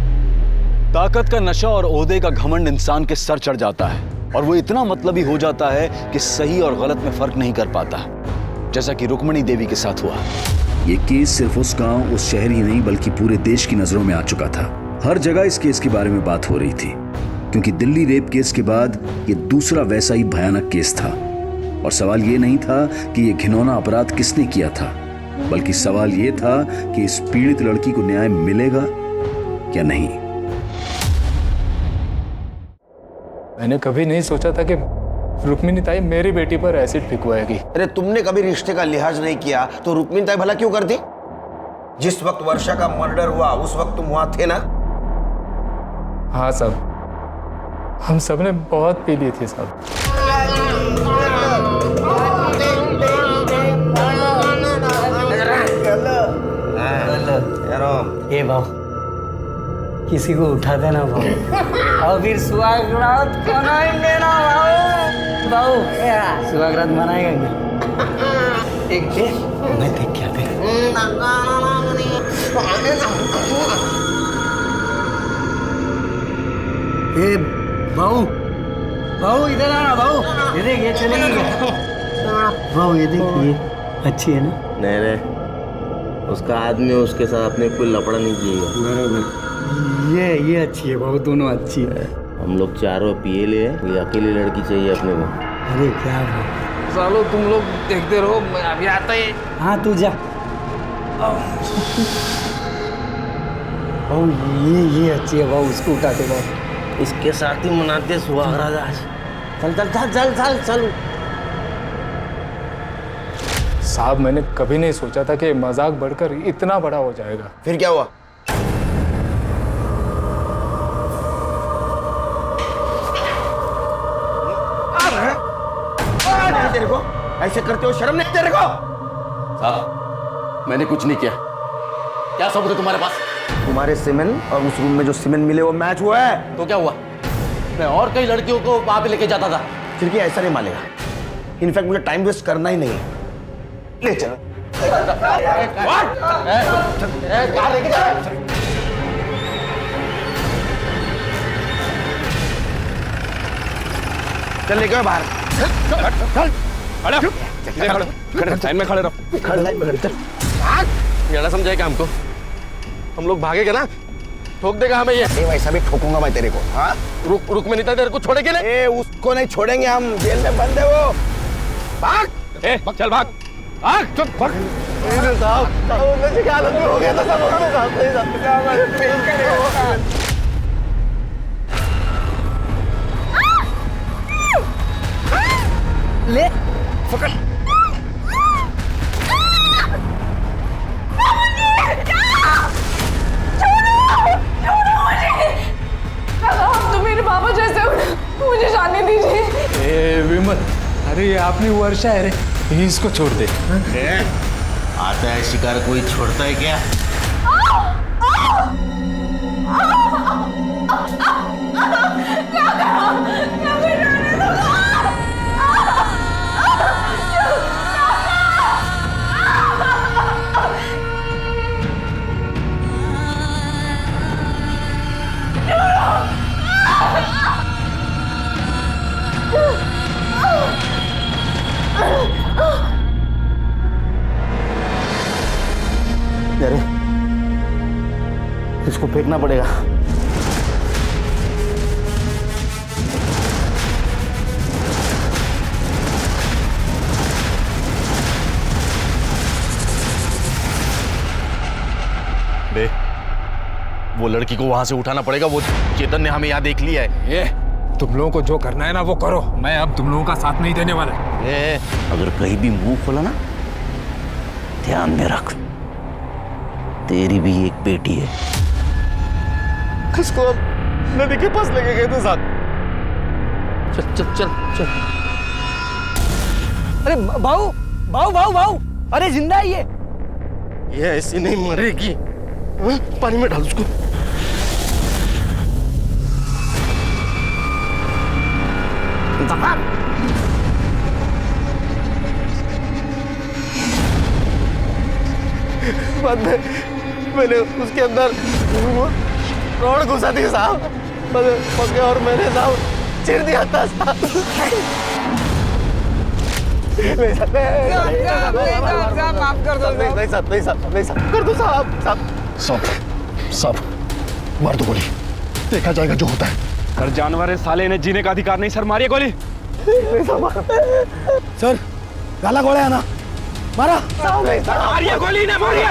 ताकत का नशा और ओहदे का घमंड इंसान के सर चढ़ जाता है और वो इतना मतलबी हो जाता है कि सही और गलत में फर्क नहीं कर पाता, जैसा कि रुक्मणी देवी के साथ हुआ।
ये केस सिर्फ उस गांव, उस शहर ही नहीं बल्कि पूरे देश की नजरों में आ चुका था। हर जगह इस केस के बारे में बात हो रही थी, क्योंकि दिल्ली रेप केस के बाद ये दूसरा वैसा ही भयानक केस था। और सवाल ये नहीं था कि ये घिनौना अपराध किसने किया था, बल्कि सवाल ये था कि इस पीड़ित लड़की को न्याय मिलेगा या नहीं।
मैंने कभी नहीं सोचा था कि रुक्मिणी ताई मेरी बेटी पर एसिड फिकवाएगी।
अरे तुमने कभी रिश्ते का लिहाज नहीं किया तो रुक्मिणी ताई भला क्यों करती? जिस वक्त वर्षा का मर्डर हुआ उस वक्त तुम वहां थे ना?
हाँ साहब, हम सब ने बहुत पी ली थी साहब।
ए भाव, किसी को उठा देना भाव, और फिर सुहागरात मनाएंगे ना भाव। भाव सुहागरात मनाएगा क्या? एक दे, मैं देख क्या दे। ए भाऊ, भाऊ इधर आना भाऊ, ये देख ये चलेगी क्या? भाऊ ये देख, ये अच्छी है ना?
नहीं रे, उसका आदमी उसके साथ अपने कोई लफड़ा नहीं किएगा।
बराबर, ये अच्छी है भाऊ, दोनों अच्छी है।
हम लोग चारों पिए ले, कोई अकेली लड़की चाहिए अपने को।
अरे क्या भाऊ,
सालो तुम लोग देखते रहो, मैं अभी आता ही।
हाँ तू जा। भाऊ ये अच्छी है भाऊ, उसको उठाते भाऊ।
इसके साथ ही मनाते सुहागरात आज। चल चल चल चल चल चल।
साहब मैंने कभी नहीं सोचा था कि मजाक बढ़कर इतना बड़ा हो जाएगा।
फिर क्या हुआ? तेरे को ऐसे करते हो शर्म नहीं तेरे को?
साहब मैंने कुछ नहीं किया। क्या सबूत है तुम्हारे पास?
तुम्हारे सीमेंट और उस रूम में जो सीमेंट मिले वो मैच हुआ है।
तो क्या हुआ? मैं और कई लड़कियों को वहां पे लेके जाता था।
फिर क्या ऐसा नहीं मानेगा? इनफैक्ट मुझे टाइम वेस्ट करना ही नहीं है। ले चलो।
कहाँ लेके जा रहा है?
चल लेके बाहर।
लाइन में खड़े रहो। ज्यादा समझाएगा हमको? हम लोग भागेगा ना, ठोक देगा हमें ये।
वैसा भी ठोकूंगा मैं तेरे को। हाँ
रुक में नहीं था, तेरे को छोड़ेंगे ना।
उसको नहीं छोड़ेंगे हम, जेल में बंद है वो। भाग।
चल भाग। चुप भाग। साहब नशे की हालत में हो गया था सब।
ले पकड़।
तुम मेरे पापा जैसे हो, मुझे जाने दीजिए।
ए विमल, अरे ये अपनी वर्षा है रे, इसको छोड़ दे।
आता है शिकार, कोई छोड़ता है क्या?
अरे इसको फेंकना पड़ेगा।
बे, वो लड़की को वहां से उठाना पड़ेगा। वो चेतन ने हमें यहाँ देख लिया है।
ये तुम लोगों को जो करना है ना वो करो, मैं अब तुम लोगों का साथ नहीं देने वाला।
अगर कहीं भी मुंह खोला ना, ध्यान में रख, तेरी भी एक बेटी है।
किसको नदी के पास लेके गए थे साथ?
चल चल चल चल।
अरे भाऊ भाऊ भाऊ भाऊ, अरे जिंदा है
ये ऐसी नहीं मरेगी। पानी में डाल उसको।
बाद में मैंने उसके अंदर रॉड घुसा दी साहब, पके और मैंने साहब चिर दिया था साहब।
माफ कर दो।
नहीं साहब कर दो साहब।
सब मार दो गोली, देखा जाएगा जो होता है।
सर जानवर है साले, इन्हें जीने का अधिकार नहीं। सर मारिए गोली।
सर गाला गोला है ना, मारा।
मारिए गोली, ना मारिए।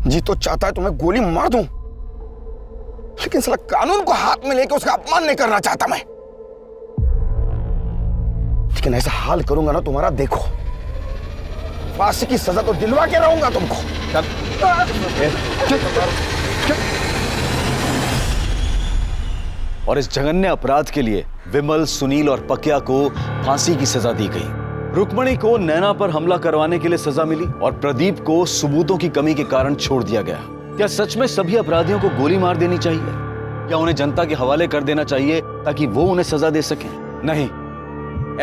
जी तो चाहता है तो मैं गोली मार दूं, लेकिन साला कानून को हाथ में लेके उसका अपमान नहीं करना चाहता मैं। लेकिन ऐसा हाल करूंगा ना तुम्हारा, देखो फांसी की सजा तो दिलवा के रहूंगा तुमको।
और इस जघन्य अपराध के लिए विमल, सुनील और पकिया को फांसी की सजा दी गई। रुक्मणी को नैना पर हमला करवाने के लिए सजा मिली और प्रदीप को सबूतों की कमी के कारण छोड़ दिया गया। क्या सच में सभी अपराधियों को गोली मार देनी चाहिए या उन्हें जनता के हवाले कर देना चाहिए ताकि वो उन्हें सजा दे सके? नहीं,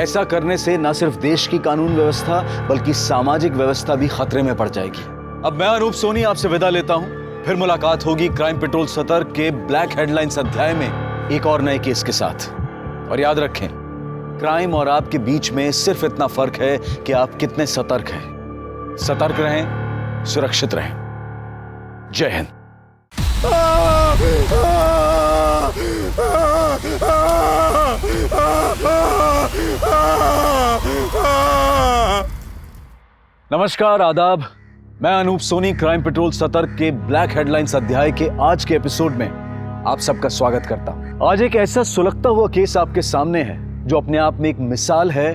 ऐसा करने से न सिर्फ देश की कानून व्यवस्था बल्कि सामाजिक व्यवस्था भी खतरे में पड़ जाएगी। अब मैं अनूप सोनी आपसे विदा लेता हूं। फिर मुलाकात होगी क्राइम पेट्रोल सतर्क के ब्लैक हेडलाइंस अध्याय में एक और नए केस के साथ। और याद रखें, क्राइम और आपके बीच में सिर्फ इतना फर्क है कि आप कितने सतर्क हैं। सतर्क रहें, सुरक्षित रहें। जय हिंद। नमस्कार, आदाब। मैं अनूप सोनी क्राइम पेट्रोल सतर्क के ब्लैक हेडलाइंस अध्याय के आज के एपिसोड में आप सबका स्वागत करता हूं। आज एक ऐसा सुलगता हुआ केस आपके सामने है जो अपने आप में एक मिसाल है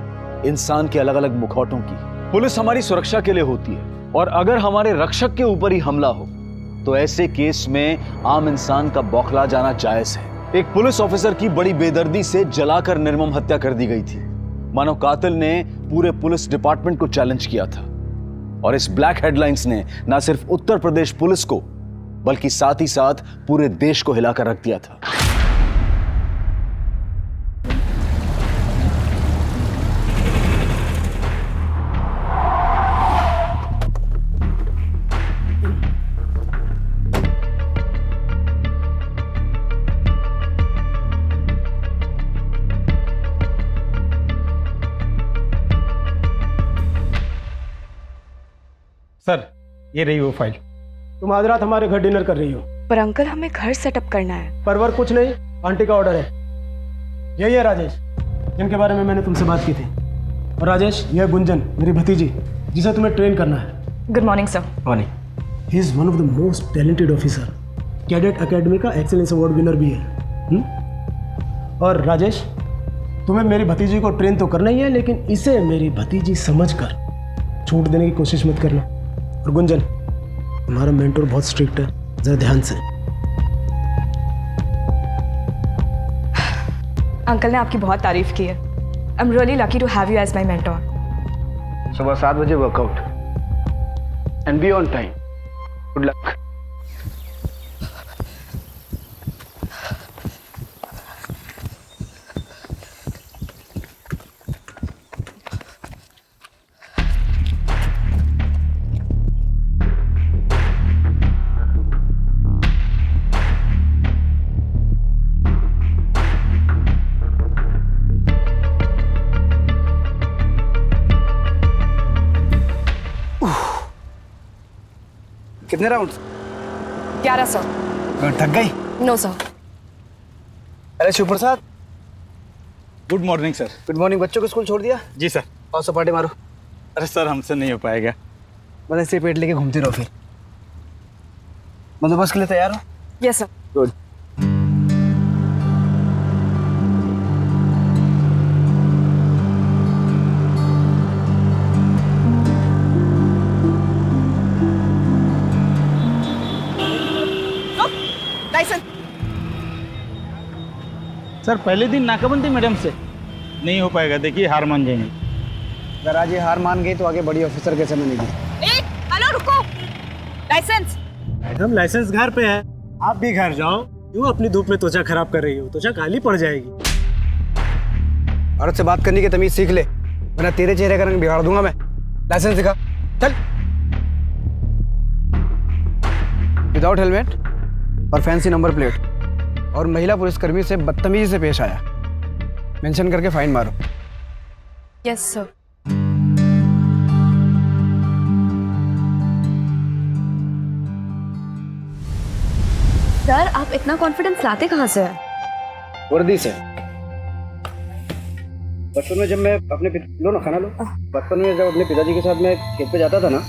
इंसान के अलग अलग मुखौटों की। पुलिस हमारी सुरक्षा के लिए होती है और अगर हमारे रक्षक के ऊपर ही हमला हो तो ऐसे केस में आम इंसान का बौखला जाना जायज है। एक पुलिस ऑफिसर की बड़ी बेदर्दी से जलाकर निर्मम हत्या कर दी गई थी। मानो कातिल ने पूरे पुलिस डिपार्टमेंट को चैलेंज किया था। और इस ब्लैक हेडलाइंस ने ना सिर्फ उत्तर प्रदेश पुलिस को बल्कि साथ ही साथ पूरे देश को हिलाकर रख दिया था।
सर, ये रही वो फाइल। तुम आज रात हमारे घर डिनर कर रही हो।
पर अंकल, हमें घर सेटअप करना है।
परवर कुछ नहीं, आंटी का ऑर्डर है। यही है राजेश, जिनके बारे में मैंने तुमसे बात की थी। और राजेश, यह है गुंजन, मेरी भतीजी, जिसे तुम्हें ट्रेन करना है।
Good morning sir.
Morning. He is one of the most talented officer, cadet academy का एक्सीलेंस अवार्ड विनर भी है। और राजेश, तुम्हें मेरी भतीजी को ट्रेन तो करना ही है, लेकिन इसे मेरी भतीजी समझकर छूट देने की कोशिश मत करना। और गुंजन, हमारा मेंटर बहुत स्ट्रिक्ट है, जरा ध्यान से।
अंकल ने आपकी बहुत तारीफ की है। I am really lucky to have you as my mentor.
सुबह 7 बजे workout and be on time. Good luck. कितने राउंड?
1100।
थक गई?
No sir.
अरे Shiv Prasad,
good morning sir.
Good morning. बच्चों को स्कूल छोड़ दिया?
जी सर।
और सपाटे मारो।
अरे सर, हमसे नहीं हो पाएगा।
बस ऐसे पेट लेके घूमती रहो। फिर बंदोबस्त के लिए तैयार हो?
Yes sir.
गुड।
सर, पहले दिन नाकाबंदी मैडम से नहीं हो पाएगा। देखिए, हार मान जाएंगे।
अगर आज ये हार मान गई तो आगे बड़ी ऑफिसर कैसे बनेगी?
हेलो, रुको। लाइसेंस।
मैडम, लाइसेंस घर पे है, आप भी घर जाओ। क्यों अपनी धूप में त्वचा खराब कर रही हो? त्वचा काली पड़ जाएगी।
औरत से बात करने की तमीज सीख ले, वरना तेरे चेहरे का रंग बिगाड़ दूंगा मैं। लाइसेंस दिखा। चल। विदाउट हेलमेट और फैंसी नंबर प्लेट और महिला पुलिसकर्मी से बदतमीजी से पेश आया, मेंशन करके फाइन मारो।
Yes sir.
सर, आप इतना कॉन्फिडेंस लाते कहाँ से हैं?
वर्दी से। बचपन में जब मैं अपने लो ना, खाना लो। बचपन में जब अपने पिताजी के साथ मैं खेत पे जाता था ना,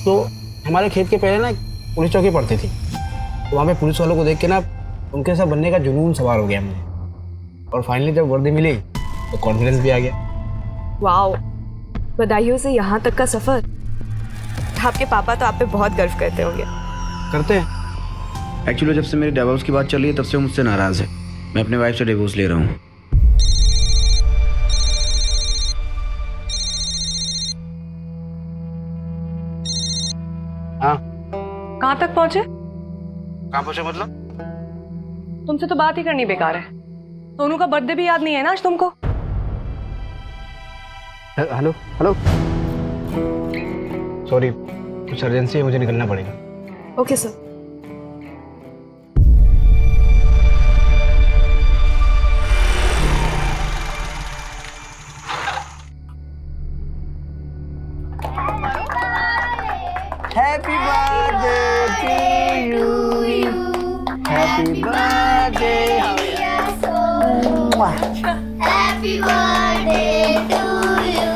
तो हमारे खेत के पहले ना पुलिस चौकी पड़ती थी। तो वहाँ पे पुलिस वालों को देख के ना उनके साथ बनने का जुनून सवार हो गया मुझे। और फाइनली जब वर्दी मिली तो कॉन्फिडेंस भी आ गया।
वाओ, बधाइयों से यहाँ तक का सफर। आपके पापा तो आप पे बहुत गर्व करते होंगे।
करते हैं। एक्चुअली जब से मेरे डिवोर्स की बात चल रही है तब से वो मुझसे नाराज है। मैं अपने वाइफ से डिवोर्स ले रहा हूँ।
हाँ।
कहाँ तक पहुँचे?
कहाँ पहुँचे मतलब?
तुमसे तो बात ही करनी बेकार है। सोनू का बर्थडे भी याद नहीं है ना आज तुमको?
हेलो हेलो, सॉरी, कुछ अर्जेंसी है, मुझे निकलना पड़ेगा।
Okay sir.
Happy birthday to you, happy birthday,
happy birthday to you.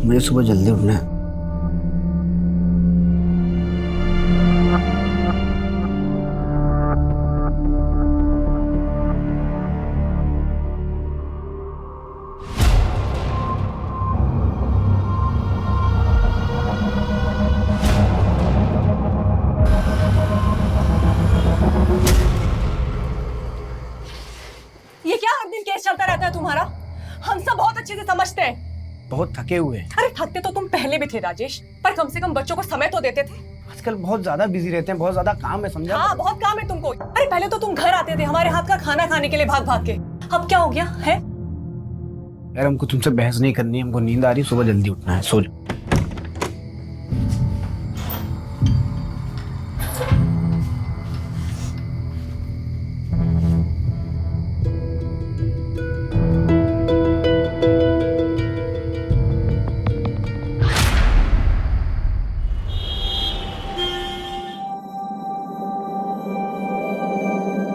मुझे सुबह जल्दी उठना है।
केस चलता रहता है तुम्हारा? हम सब बहुत अच्छे से समझते हैं।
बहुत थके हुए हैं।
अरे थकते तो तुम पहले भी थे राजेश, पर कम से कम बच्चों को समय तो देते थे।
आजकल बहुत ज्यादा बिजी रहते हैं, बहुत ज्यादा काम है, समझा?
हाँ, बहुत काम है तुमको। अरे पहले तो तुम घर आते थे हमारे हाथ का खाना खाने के लिए भाग भाग के। अब क्या हो गया है?
यार हमको तुमसे बहस नहीं करनी, हमको नींद आ रही है, सुबह जल्दी उठना है, सो जाओ।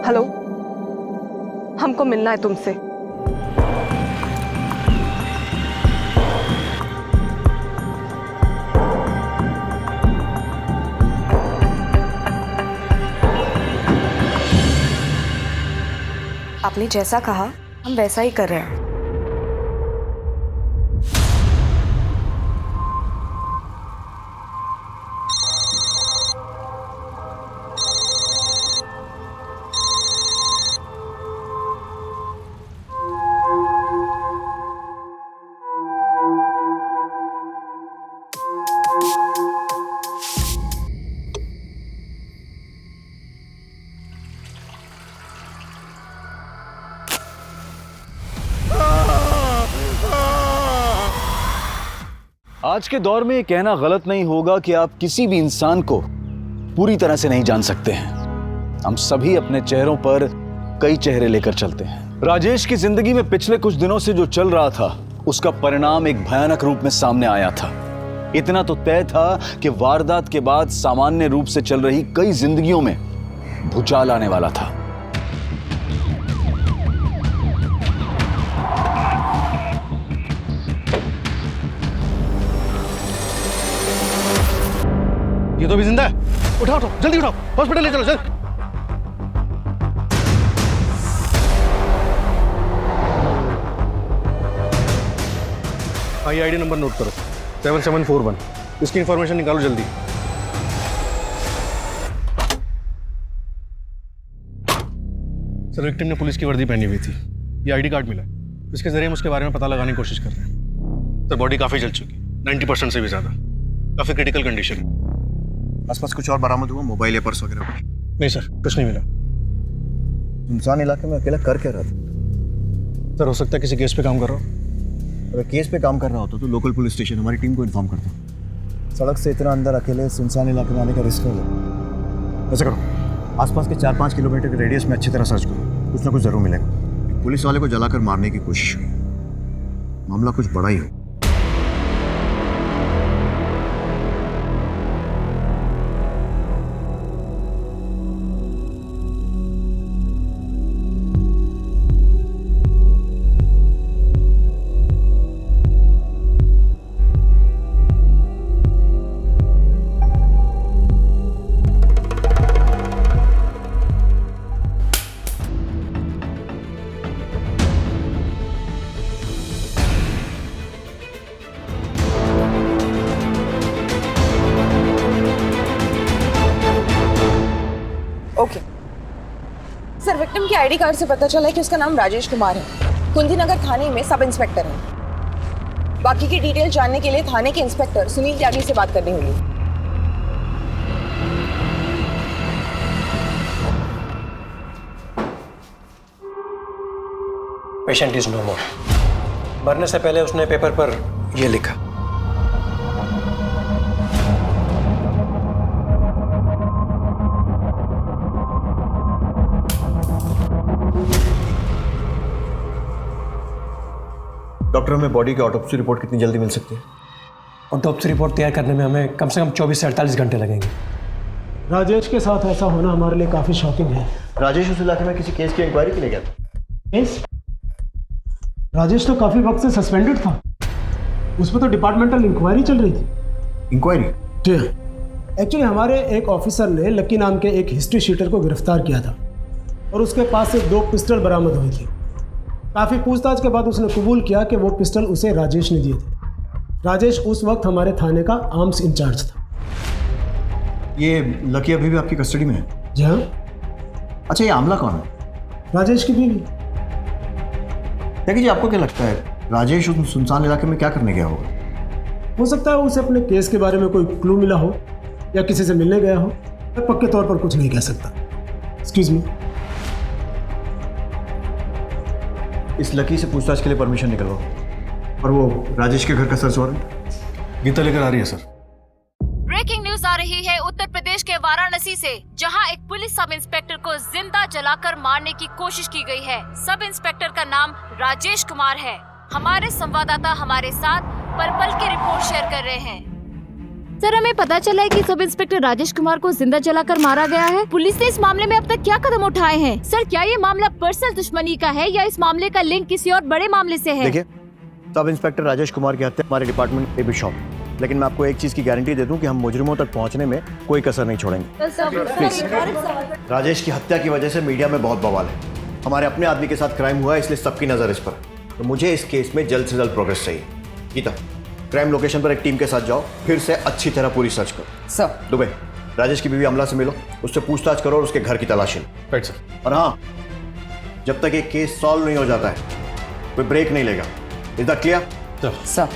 हेलो, हमको मिलना है तुमसे। आपने जैसा कहा हम वैसा ही कर रहे हैं।
आज के दौर में ये कहना गलत नहीं होगा कि आप किसी भी इंसान को पूरी तरह से नहीं जान सकते हैं। हम सभी अपने चेहरों पर कई चेहरे लेकर चलते हैं। राजेश की जिंदगी में पिछले कुछ दिनों से जो चल रहा था उसका परिणाम एक भयानक रूप में सामने आया था। इतना तो तय था कि वारदात के बाद सामान्य रूप से चल रही कई जिंदगियों में भूचाल आने वाला था।
ये तो भी जिंदा है। उठाओ उठाओ, जल्दी उठाओ, हॉस्पिटल ले चलो सर। आईडी नंबर नोट करो, 7741। इसकी इंफॉर्मेशन निकालो जल्दी। सर विक्टिम ने पुलिस की वर्दी पहनी हुई थी, ये आईडी कार्ड मिला, इसके जरिए हम उसके बारे में पता लगाने की कोशिश कर रहे हैं। सर बॉडी काफी जल चुकी, 90% से भी ज्यादा, काफी क्रिटिकल कंडीशन है।
आसपास कुछ और बरामद हुआ, मोबाइल या पर्स वगैरह?
नहीं सर, कुछ नहीं मिला।
सुनसान इलाके में अकेला कर क्या रहा था?
सर हो सकता है किसी केस पे काम कर रहा हो।
अगर केस पे काम कर रहा होता तो लोकल पुलिस स्टेशन हमारी टीम को इन्फॉर्म करता। सड़क से इतना अंदर अकेले सुनसान इलाके में आने का रिस्क है। ऐसा करो, आसपास के 4-5 किलोमीटर के रेडियस में अच्छी तरह सर्च करो, कुछ ना कुछ जरूर मिलेगा। पुलिस वाले को जलाकर मारने की कोशिश हुई, मामला कुछ बड़ा ही हो।
ओके सर, विक्टिम की आईडी कार्ड से पता चला है कि उसका नाम राजेश कुमार है, कुंदीनगर थाने में सब इंस्पेक्टर है। बाकी की डिटेल जानने के लिए थाने के इंस्पेक्टर सुनील त्यागी से बात करनी होगी।
पेशेंट इज नो मोर। मरने से पहले उसने पेपर पर यह लिखा।
डॉक्टर, हमें बॉडी की ऑटोप्सी रिपोर्ट कितनी जल्दी मिल सकती है?
ऑटोप्सी रिपोर्ट तैयार करने में हमें कम से कम 24 से 48 घंटे लगेंगे। राजेश के साथ ऐसा होना हमारे लिए काफ़ी शॉकिंग है।
राजेश उस इलाके में किसी केस की इंक्वायरी के लिए गया था?
केस? राजेश तो काफ़ी वक्त से सस्पेंडेड था, उस पर तो डिपार्टमेंटल इंक्वायरी चल रही थी।
इंक्वायरी?
जी। एक्चुअली हमारे एक ऑफिसर ने लक्की नाम के एक हिस्ट्री शीटर को गिरफ्तार किया था और उसके पास से 2 पिस्टल बरामद हुई थी। काफ़ी पूछताछ के बाद उसने कबूल किया कि वो पिस्टल उसे राजेश ने दिए थे। राजेश उस वक्त हमारे थाने का आर्म्स इंचार्ज था।
ये लकी अभी भी आपकी कस्टडी में है?
जी हाँ।
अच्छा, ये आमला कौन है?
राजेश की बीवी।
देखिए जी, आपको क्या लगता है राजेश उस सुनसान इलाके में क्या करने गया होगा?
हो सकता है उसे अपने केस के बारे में कोई क्लू मिला हो या किसी से मिलने गया हो। मैं पक्के तौर पर कुछ नहीं कह सकता। Excuse me.
इस लकी से पूछताछ के लिए परमिशन निकलवाओ। और वो राजेश के घर का सर्च वारंट गीता लेकर आ रही है सर।
ब्रेकिंग न्यूज आ रही है उत्तर प्रदेश के वाराणसी से, जहां एक पुलिस सब इंस्पेक्टर को जिंदा जलाकर मारने की कोशिश की गई है। सब इंस्पेक्टर का नाम राजेश कुमार है। हमारे संवाददाता हमारे साथ पल पल की रिपोर्ट शेयर कर रहे हैं।
सर, हमें पता चला है कि सब इंस्पेक्टर राजेश कुमार को जिंदा जलाकर मारा गया है। पुलिस ने इस मामले में अब तक क्या कदम उठाए हैं? सर, क्या ये मामला पर्सनल दुश्मनी का है या इस मामले का लिंक किसी और बड़े मामले से है?
देखिए, सब इंस्पेक्टर राजेश कुमार की हत्या हमारे डिपार्टमेंट पे भी शॉप, लेकिन मैं आपको एक चीज की गारंटी दे दूं कि हम मुजरिमों तक पहुंचने में कोई कसर नहीं छोड़ेंगे। प्लीज। राजेश की हत्या की वजह से मीडिया में बहुत बवाल है। हमारे अपने आदमी के साथ क्राइम हुआ है, इसलिए सबकी नजर इस पर। तो मुझे इस केस में जल्द से जल्द प्रोग्रेस चाहिए। गीता, क्राइम लोकेशन पर एक टीम के साथ जाओ, फिर से अच्छी तरह पूरी सर्च करो।
सर।
दुबे, राजेश की बीवी अमला से मिलो, उससे पूछताछ करो और उसके घर की तलाशी लो। Right sir. और हाँ, जब तक ये केस सॉल्व नहीं हो जाता है कोई ब्रेक नहीं लेगा। Is that clear?
सर।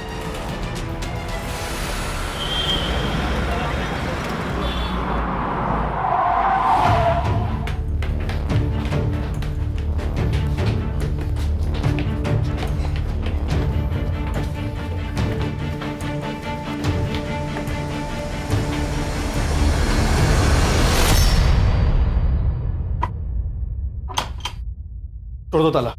तोड़ दो ताला।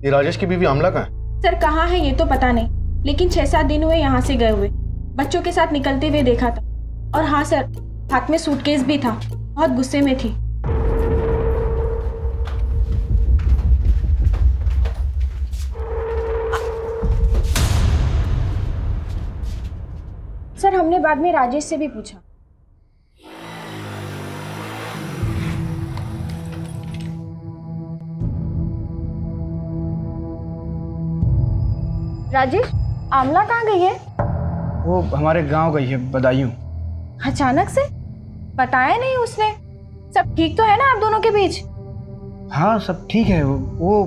ये राजेश की बीवी अमला कहाँ है?
सर, कहाँ है ये तो पता नहीं, लेकिन 6-7 दिन हुए यहाँ से गए हुए। बच्चों के साथ निकलते हुए देखा था। और हाँ सर, हाथ में सूटकेस भी था। बहुत गुस्से में थी। सर, हमने बाद में राजेश से भी पूछा। राजेश, आमला कहाँ गई है?
वो हमारे गांव गई है बदायूं।
अचानक से? बताया नहीं उसने। सब ठीक तो है ना आप दोनों के बीच?
हाँ, सब ठीक है। वो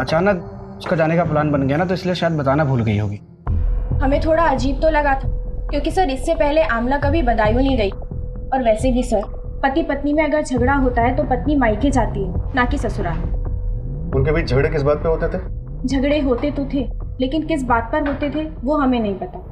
अचानक उसका जाने का प्लान बन गया ना, तो इसलिए शायद बताना भूल गई होगी।
हमें थोड़ा अजीब तो लगा था, क्योंकि सर इससे पहले आमला कभी बदायूं नहीं गई। और वैसे भी सर, पति पत्नी में अगर झगड़ा होता है तो पत्नी मायके जाती है, ना कि ससुराल।
उनके बीच झगड़े किस बात पे होते थे?
झगड़े होते तो थे, लेकिन किस बात पर होते थे वो हमें नहीं पता।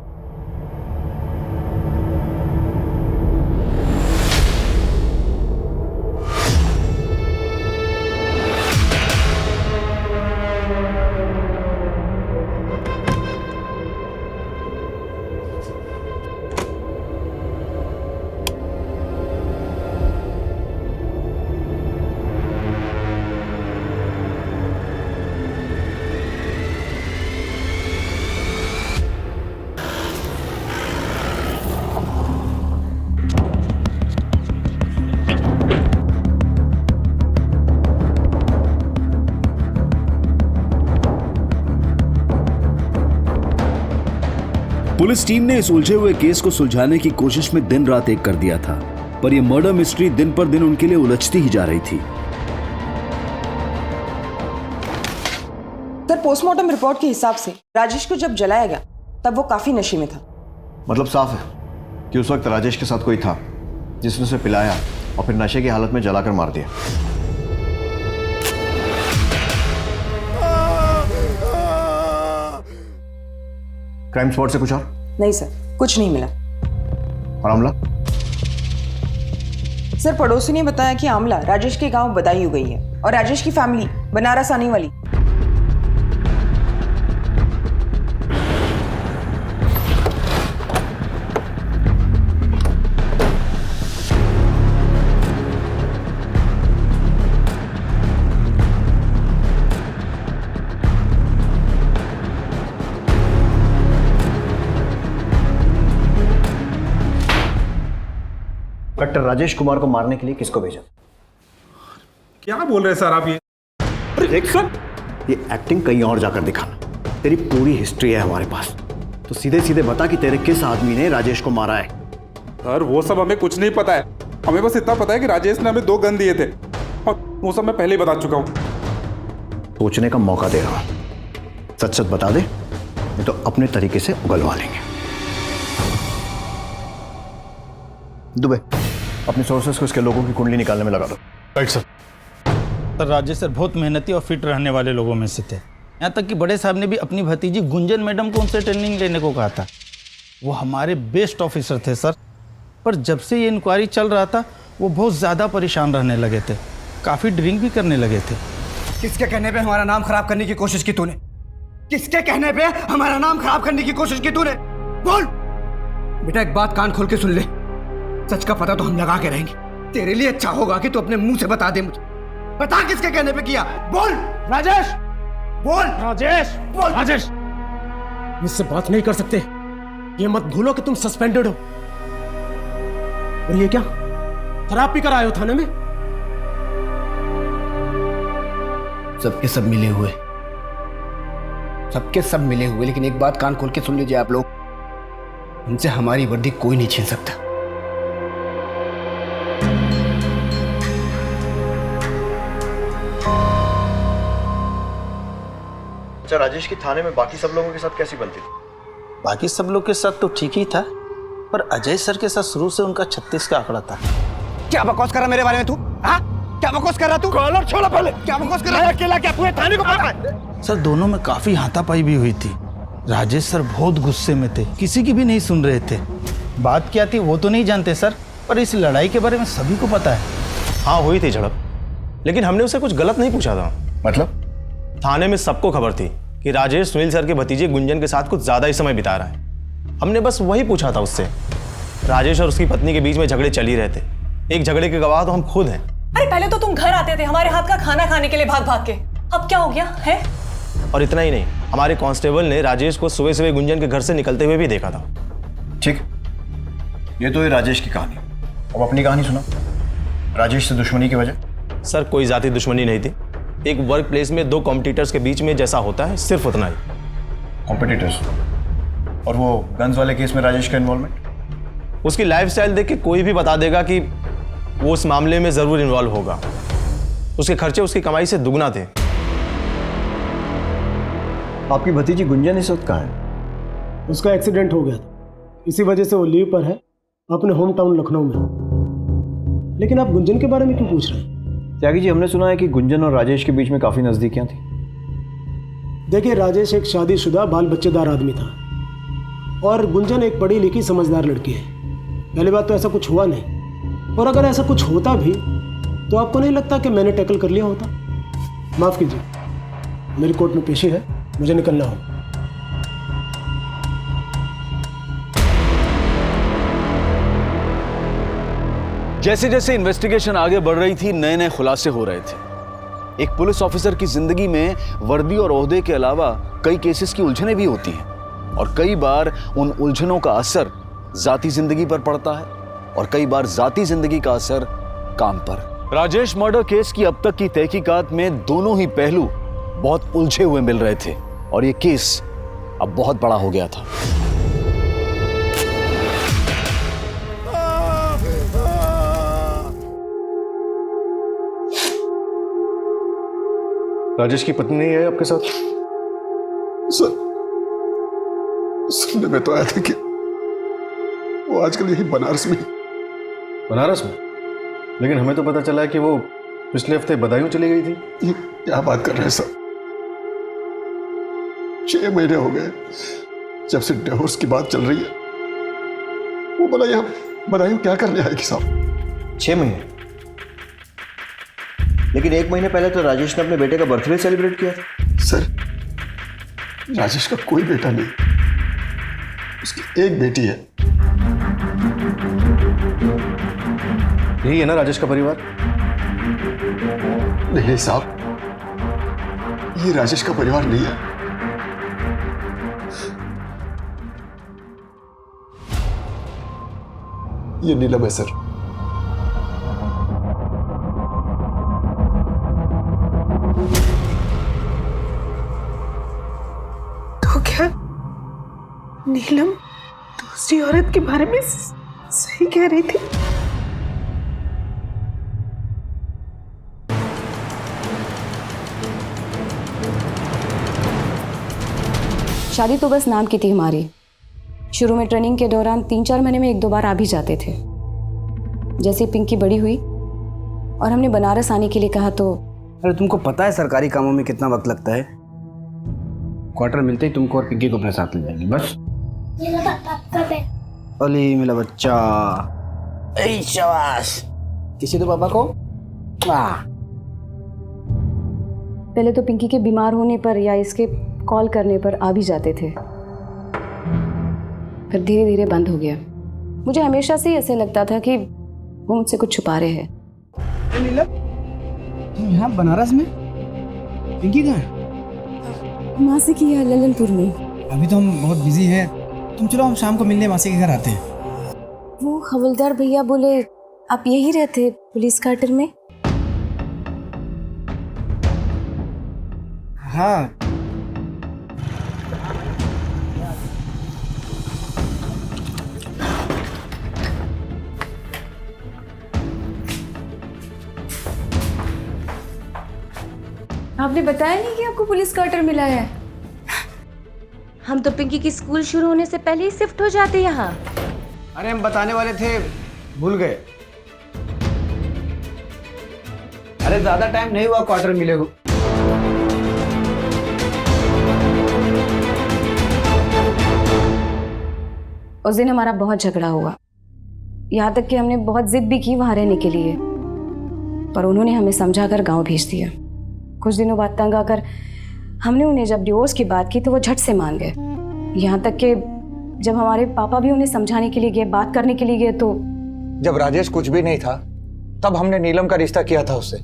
पुलिस टीम ने इस उलझे हुए केस को सुलझाने की कोशिश में दिन रात एक कर दिया था, पर यह मर्डर मिस्ट्री दिन पर दिन उनके लिए उलझती ही जा रही थी।
सर, पोस्टमार्टम रिपोर्ट के हिसाब से राजेश को जब जलाया गया तब वो काफी नशे में था।
मतलब साफ है कि उस वक्त राजेश के साथ कोई था जिसने उसे पिलाया और फिर नशे की हालत में जलाकर मार दिया। क्राइम स्पॉट से कुछ और?
नहीं सर, कुछ नहीं मिला।
और आमला?
सर, पड़ोसी ने बताया कि आमला राजेश के गांव बदायूं गई है और राजेश की फैमिली बनारस आने वाली।
इंस्पेक्टर राजेश कुमार को मारने के लिए किसको भेजा?
क्या बोल रहे हैं सर आप ये?
अरे देख सर, ये एक्टिंग कहीं और जाकर दिखाना। तेरी पूरी हिस्ट्री है हमारे पास, तो सीधे सीधे बता कि तेरे किस आदमी ने राजेश को मारा है।
सर वो सब हमें कुछ नहीं पता है, हमें बस इतना पता है कि राजेश ने हमें 2 गन दिए थे और वो सब मैं पहले ही बता चुका हूँ।
सोचने का मौका दे रहा, सच सच बता दे, नहीं तो अपने तरीके से उगलवा लेंगे। दुबे, अपने सोर्सेस को इसके लोगों की कुंडली निकालने में लगा दो।
Right sir. Sir Rajesh sir बहुत मेहनती और फिट रहने वाले लोगों में से थे। यहाँ तक कि बड़े साहब ने भी अपनी भतीजी गुंजन मैडम को उनसे ट्रेनिंग लेने को कहा था। वो हमारे बेस्ट ऑफिसर थे सर, पर जब से ये इंक्वायरी चल रहा था वो बहुत ज़्यादा परेशान रहने लगे थे, काफ़ी ड्रिंक भी करने लगे थे।
किसके कहने पे हमारा नाम खराब करने की कोशिश की तूने? किसके कहने पे हमारा नाम खराब करने की कोशिश की तूने? बोल बेटा, एक बात कान खोल के सुन ले, सच का पता तो हम लगा के रहेंगे। तेरे लिए अच्छा होगा कि तू अपने मुंह से बता दे मुझे। बता किसके कहने पे किया? बोल
राजेश,
बोल
राजेश,
बोल
राजेश। मुझसे बात नहीं कर सकते, ये मत भूलो कि तुम सस्पेंडेड हो। और ये क्या, शराब पी कर आए हो थाने में?
सबके सब मिले हुए, सबके सब मिले हुए, लेकिन एक बात कान खोल के सुन लीजिए आप लोग, उनसे हमारी वर्दी कोई नहीं छीन सकता।
अच्छा, राजेश की थाने में बाकी सब लोगों के साथ कैसी बनती थी?
बाकी सब लोग के साथ तो ठीक ही था, पर अजय सर के साथ शुरू से उनका 36 का आंकड़ा था।
क्या बकवास कर रहा मेरे बारे में तू? हाँ, क्या बकवास कर रहा तू? कॉलर छोड़ा पहले। क्या बकवास कर रहा है? अकेला क्या पूरे थाने को पता है?
सर दोनों में काफी हाथापाई भी हुई थी। राजेश सर बहुत गुस्से में थे, किसी की भी नहीं सुन रहे थे। बात क्या थी वो तो नहीं जानते सर, पर इस लड़ाई के बारे में सभी को पता है।
हाँ हुई थी झड़प, लेकिन हमने उसे कुछ गलत नहीं पूछा था।
मतलब?
थाने में सबको खबर थी कि राजेश सुनील सर के भतीजे गुंजन के साथ कुछ ज्यादा ही समय बिता रहा है। हमने बस वही पूछा था उससे। राजेश और उसकी पत्नी के बीच में झगड़े चल ही रहे थे। एक झगड़े के गवाह तो हम खुद हैं।
अरे पहले तो तुम घर आते थे हमारे हाथ का खाना खाने के लिए भाग भाग के, अब क्या हो गया है?
और इतना ही नहीं, हमारे कांस्टेबल ने राजेश को सुबह सुबह गुंजन के घर से निकलते हुए भी देखा था।
ठीक, ये तो है राजेश की कहानी। अब अपनी कहानी सुना। राजेश से दुश्मनी की वजह?
सर कोई जाति दुश्मनी नहीं थी, एक वर्क प्लेस में 2 कॉम्पिटिटर्स के बीच में जैसा होता है, सिर्फ उतना ही।
कॉम्पिटिटर्स? और वो गन्स वाले केस में राजेश का इन्वॉल्वमेंट?
उसकी लाइफस्टाइल देख के कोई भी बता देगा कि वो उस मामले में जरूर इन्वॉल्व होगा। उसके खर्चे उसकी कमाई से दुगना थे।
आपकी भतीजी गुंजन इस वक्त कहाँ है?
उसका एक्सीडेंट हो गया था, इसी वजह से वो लीव पर है अपने होम टाउन लखनऊ में। लेकिन आप गुंजन के बारे में क्यों पूछ रहे हैं?
त्यागी जी, हमने सुना है कि गुंजन और राजेश के बीच में काफी नजदीकियां थी।
देखिए, राजेश एक शादीशुदा बाल बच्चेदार आदमी था और गुंजन एक पढ़ी लिखी समझदार लड़की है। पहली बात तो ऐसा कुछ हुआ नहीं, और अगर ऐसा कुछ होता भी तो आपको नहीं लगता कि मैंने टैकल कर लिया होता? माफ कीजिए, मेरी कोर्ट में पेशी है, मुझे निकलना हो।
जैसे जैसे इन्वेस्टिगेशन आगे बढ़ रही थी, नए नए खुलासे हो रहे थे। एक पुलिस ऑफिसर की जिंदगी में वर्दी और ओहदे के अलावा कई केसेस की उलझनें भी होती हैं, और कई बार उन उलझनों का असर जाती जिंदगी पर पड़ता है, और कई बार जाती जिंदगी का असर काम पर। राजेश मर्डर केस की अब तक की तहकीकात में दोनों ही पहलू बहुत उलझे हुए मिल रहे थे, और ये केस अब बहुत बड़ा हो गया था।
राजेश की पत्नी नहीं है आपके साथ?
सर, सुनने में तो आया था कि वो आजकल यही बनारस में।
बनारस में? लेकिन हमें तो पता चला है कि वो पिछले हफ्ते बदायूं चली गई थी।
ये क्या बात कर रहे हैं सर? 6 महीने हो गए जब से डिवोर्स की बात चल रही है। वो बोला यहाँ बदायूं क्या करने आएगी साहब?
6 महीने? लेकिन 1 महीने पहले तो राजेश ने अपने बेटे का बर्थडे सेलिब्रेट किया था।
सर, राजेश का कोई बेटा नहीं, उसकी एक बेटी है।
यही है ना राजेश का परिवार?
नहीं साहब, ये राजेश का परिवार नहीं है। ये नीलम है सर,
नीलम दूसरी औरत के बारे में सही कह रही थी।
शादी तो बस नाम की थी हमारी। शुरू में ट्रेनिंग के दौरान 3-4 महीने में 1-2 बार आ भी जाते थे। जैसे ही पिंकी बड़ी हुई और हमने बनारस आने के लिए कहा तो
अरे तुमको पता है सरकारी कामों में कितना वक्त लगता है? क्वार्टर मिलते ही तुमको और पिंकी को अपने साथ ले जाएंगे बस। अली मेरा बच्चा, ऐ शाबाश। किसी तो पापा को
पहले तो पिंकी के बीमार होने पर या इसके कॉल करने पर आ भी जाते थे, फिर धीरे धीरे बंद हो गया। मुझे हमेशा से ही ऐसे लगता था कि वो मुझसे कुछ छुपा रहे हैं।
तुम यहाँ बनारस में? पिंकी कहाँ है?
मासी की है ललनपुर में।
अभी तो हम बहुत बिजी हैं, तुम चलो हम शाम को मिलने मासी के घर आते हैं।
वो हवलदार भैया बोले आप यही रहते पुलिस क्वार्टर में?
हाँ।
आपने बताया नहीं कि आपको पुलिस क्वार्टर मिला है? हम तो पिंकी की स्कूल शुरू होने से पहले ही शिफ्ट हो जाते यहाँ।
अरे हम बताने वाले थे, भूल गए। अरे ज्यादा टाइम नहीं हुआ क्वार्टर मिले को।
उस दिन हमारा बहुत झगड़ा हुआ, यहाँ तक कि हमने बहुत जिद भी की वहाँ रहने के लिए, पर उन्होंने हमें समझाकर गांव भेज दिया। कुछ दिनों बाद तंग आकर हमने उन्हें जब डिवोर्स की बात की तो वो झट से मान गए। यहाँ तक कि जब हमारे पापा भी उन्हें समझाने के लिए गए, बात करने के लिए गए तो
जब राजेश कुछ भी नहीं था तब हमने नीलम का रिश्ता किया था उससे।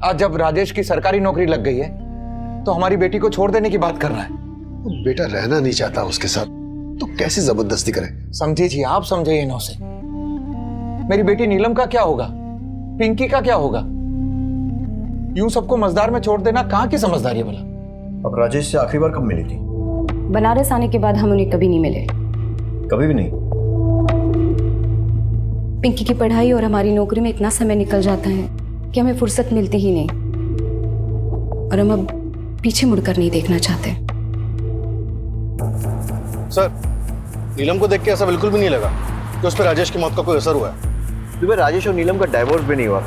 आज जब राजेश की सरकारी नौकरी लग गई है तो हमारी बेटी को छोड़ देने की बात कर रहा है।
बेटा रहना नहीं चाहता उसके साथ तो कैसे जबरदस्ती करें?
समझिए आप समझिए इन्हों से। मेरी बेटी नीलम का क्या होगा, पिंकी का क्या होगा? यूं सबको मजदार में छोड़ देना कहाँ की समझदारी है भला?
अब राजेश से आखिरी बार कब मिली थी?
बनारस आने के बाद हम उन्हें कभी नहीं मिले।
कभी भी नहीं?
पिंकी की पढ़ाई और हमारी नौकरी में इतना समय निकल जाता है कि हमें फुर्सत मिलती ही नहीं, और हम अब पीछे मुड़कर नहीं देखना चाहते।
सर, नीलम को देख के ऐसा बिल्कुल भी नहीं लगा कि उस पर राजेश की मौत का कोई असर हुआ है।
सुबह राजेश और नीलम का डाइवोर्स भी नहीं हुआ।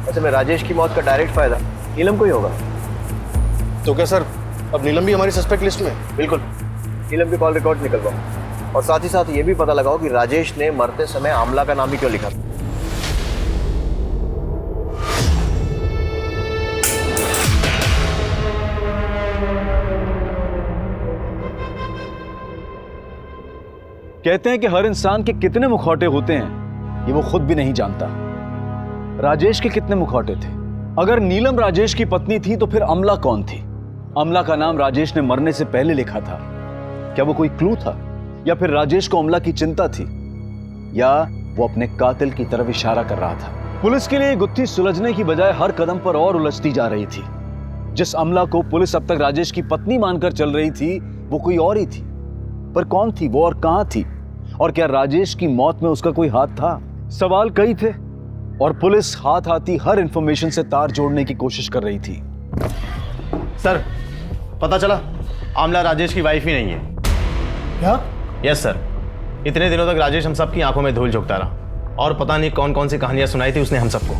ऐसे में राजेश की मौत का डायरेक्ट फायदा नीलम को ही होगा।
तो क्या सर अब नीलम भी हमारी सस्पेक्ट लिस्ट में?
बिल्कुल। नीलम के कॉल रिकॉर्ड निकलवाओ और साथ ही साथ ये भी पता लगाओ कि राजेश ने मरते समय आमला का नाम ही क्यों लिखा।
कहते हैं कि हर इंसान के कितने मुखौटे होते हैं ये वो खुद भी नहीं जानता। राजेश के कितने मुखौटे थे? अगर नीलम राजेश की पत्नी थी तो फिर अमला कौन थी? अमला का नाम राजेश ने मरने से पहले लिखा था। क्या वो कोई क्लू था, या फिर राजेश को अमला की चिंता थी, या वो अपने कातिल की तरफ इशारा कर रहा था? पुलिस के लिए गुत्थी सुलझने की बजाय हर कदम पर और उलझती जा रही थी। जिस अमला को पुलिस अब तक राजेश की पत्नी मानकर चल रही थी वो कोई और ही थी। पर कौन थी वो और कहां थी? और क्या राजेश की मौत में उसका कोई हाथ था? सवाल कई थे और पुलिस हाथ आती हर इंफॉर्मेशन से तार जोड़ने की कोशिश कर रही थी।
सर, पता चला आमला राजेश की वाइफ ही नहीं है।
क्या?
Yes sir. इतने दिनों तक राजेश हम सबकी आंखों में धूल झोंकता रहा और पता नहीं कौन कौन सी कहानियां सुनाई थी उसने हम सबको।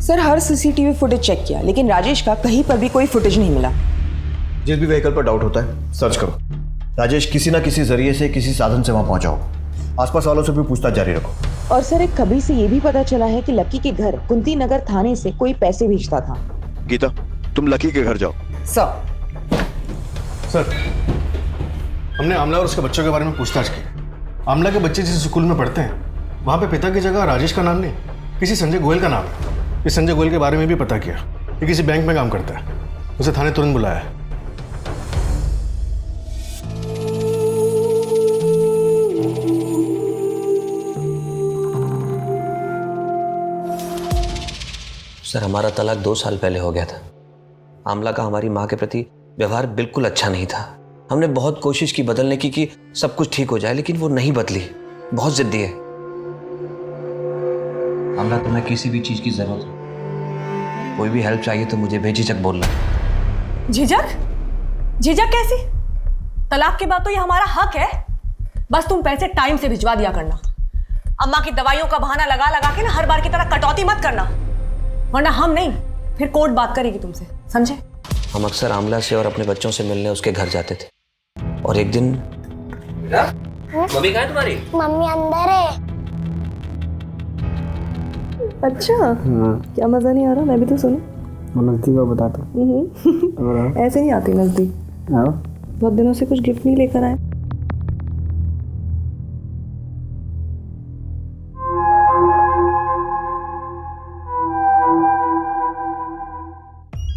सर हर सीसीटीवी फुटेज चेक किया लेकिन राजेश का कहीं पर भी कोई फुटेज नहीं मिला।
जिस भी व्हीकल पर डाउट होता है सर्च करो। राजेश किसी ना किसी जरिए से किसी साधन से वहां पहुंचा हो। आसपास वालों से भी पूछताछ जारी रखो।
और सर एक खबरी से ये भी पता चला है कि लकी के घर कुंती नगर थाने से कोई पैसे भेजता था।
गीता, तुम लकी के घर जाओ।
सर, हमने आमला और उसके बच्चों के बारे में पूछताछ की। आमला के बच्चे जिस स्कूल में पढ़ते हैं वहाँ पे पिता की जगह राजेश का नाम नहीं, किसी संजय गोयल का नाम है। इस संजय गोयल के बारे में भी पता किया। ये किसी बैंक में काम करता है। उसे थाने तुरंत बुलाया है।
सर, हमारा तलाक 2 साल पहले हो गया था।
आमला का हमारी माँ के प्रति व्यवहार बिल्कुल अच्छा नहीं था। हमने बहुत कोशिश की बदलने की कि सब कुछ ठीक हो जाए, लेकिन वो नहीं बदली। बहुत जिद्दी है। आमला, तुम्हें किसी भी चीज की जरूरत हो, कोई भी हेल्प चाहिए तो मुझे बेझिझक बोलना।
झिझक? झिझक कैसी? तलाक के बाद तो ये हमारा हक है। बस तुम पैसे टाइम से भिजवा दिया करना। अम्मा की दवाइयों का बहाना लगा लगा के ना हर बार की तरह कटौती मत करना, वरना हम नहीं फिर कोर्ट बात करेगी तुमसे, समझे?
हम अक्सर आमला से और अपने बच्चों से मिलने उसके घर जाते थे, और एक दिन मम्मी कहाँ है तुम्हारी?
मम्मी अंदर है।
अच्छा, क्या मजा नहीं आ रहा? मैं भी तो सुनूं।
नजदीक का बताता हूँ।
ऐसे नहीं आती नजदीक। बहुत दिनों से कुछ गिफ्ट नहीं लेकर आए।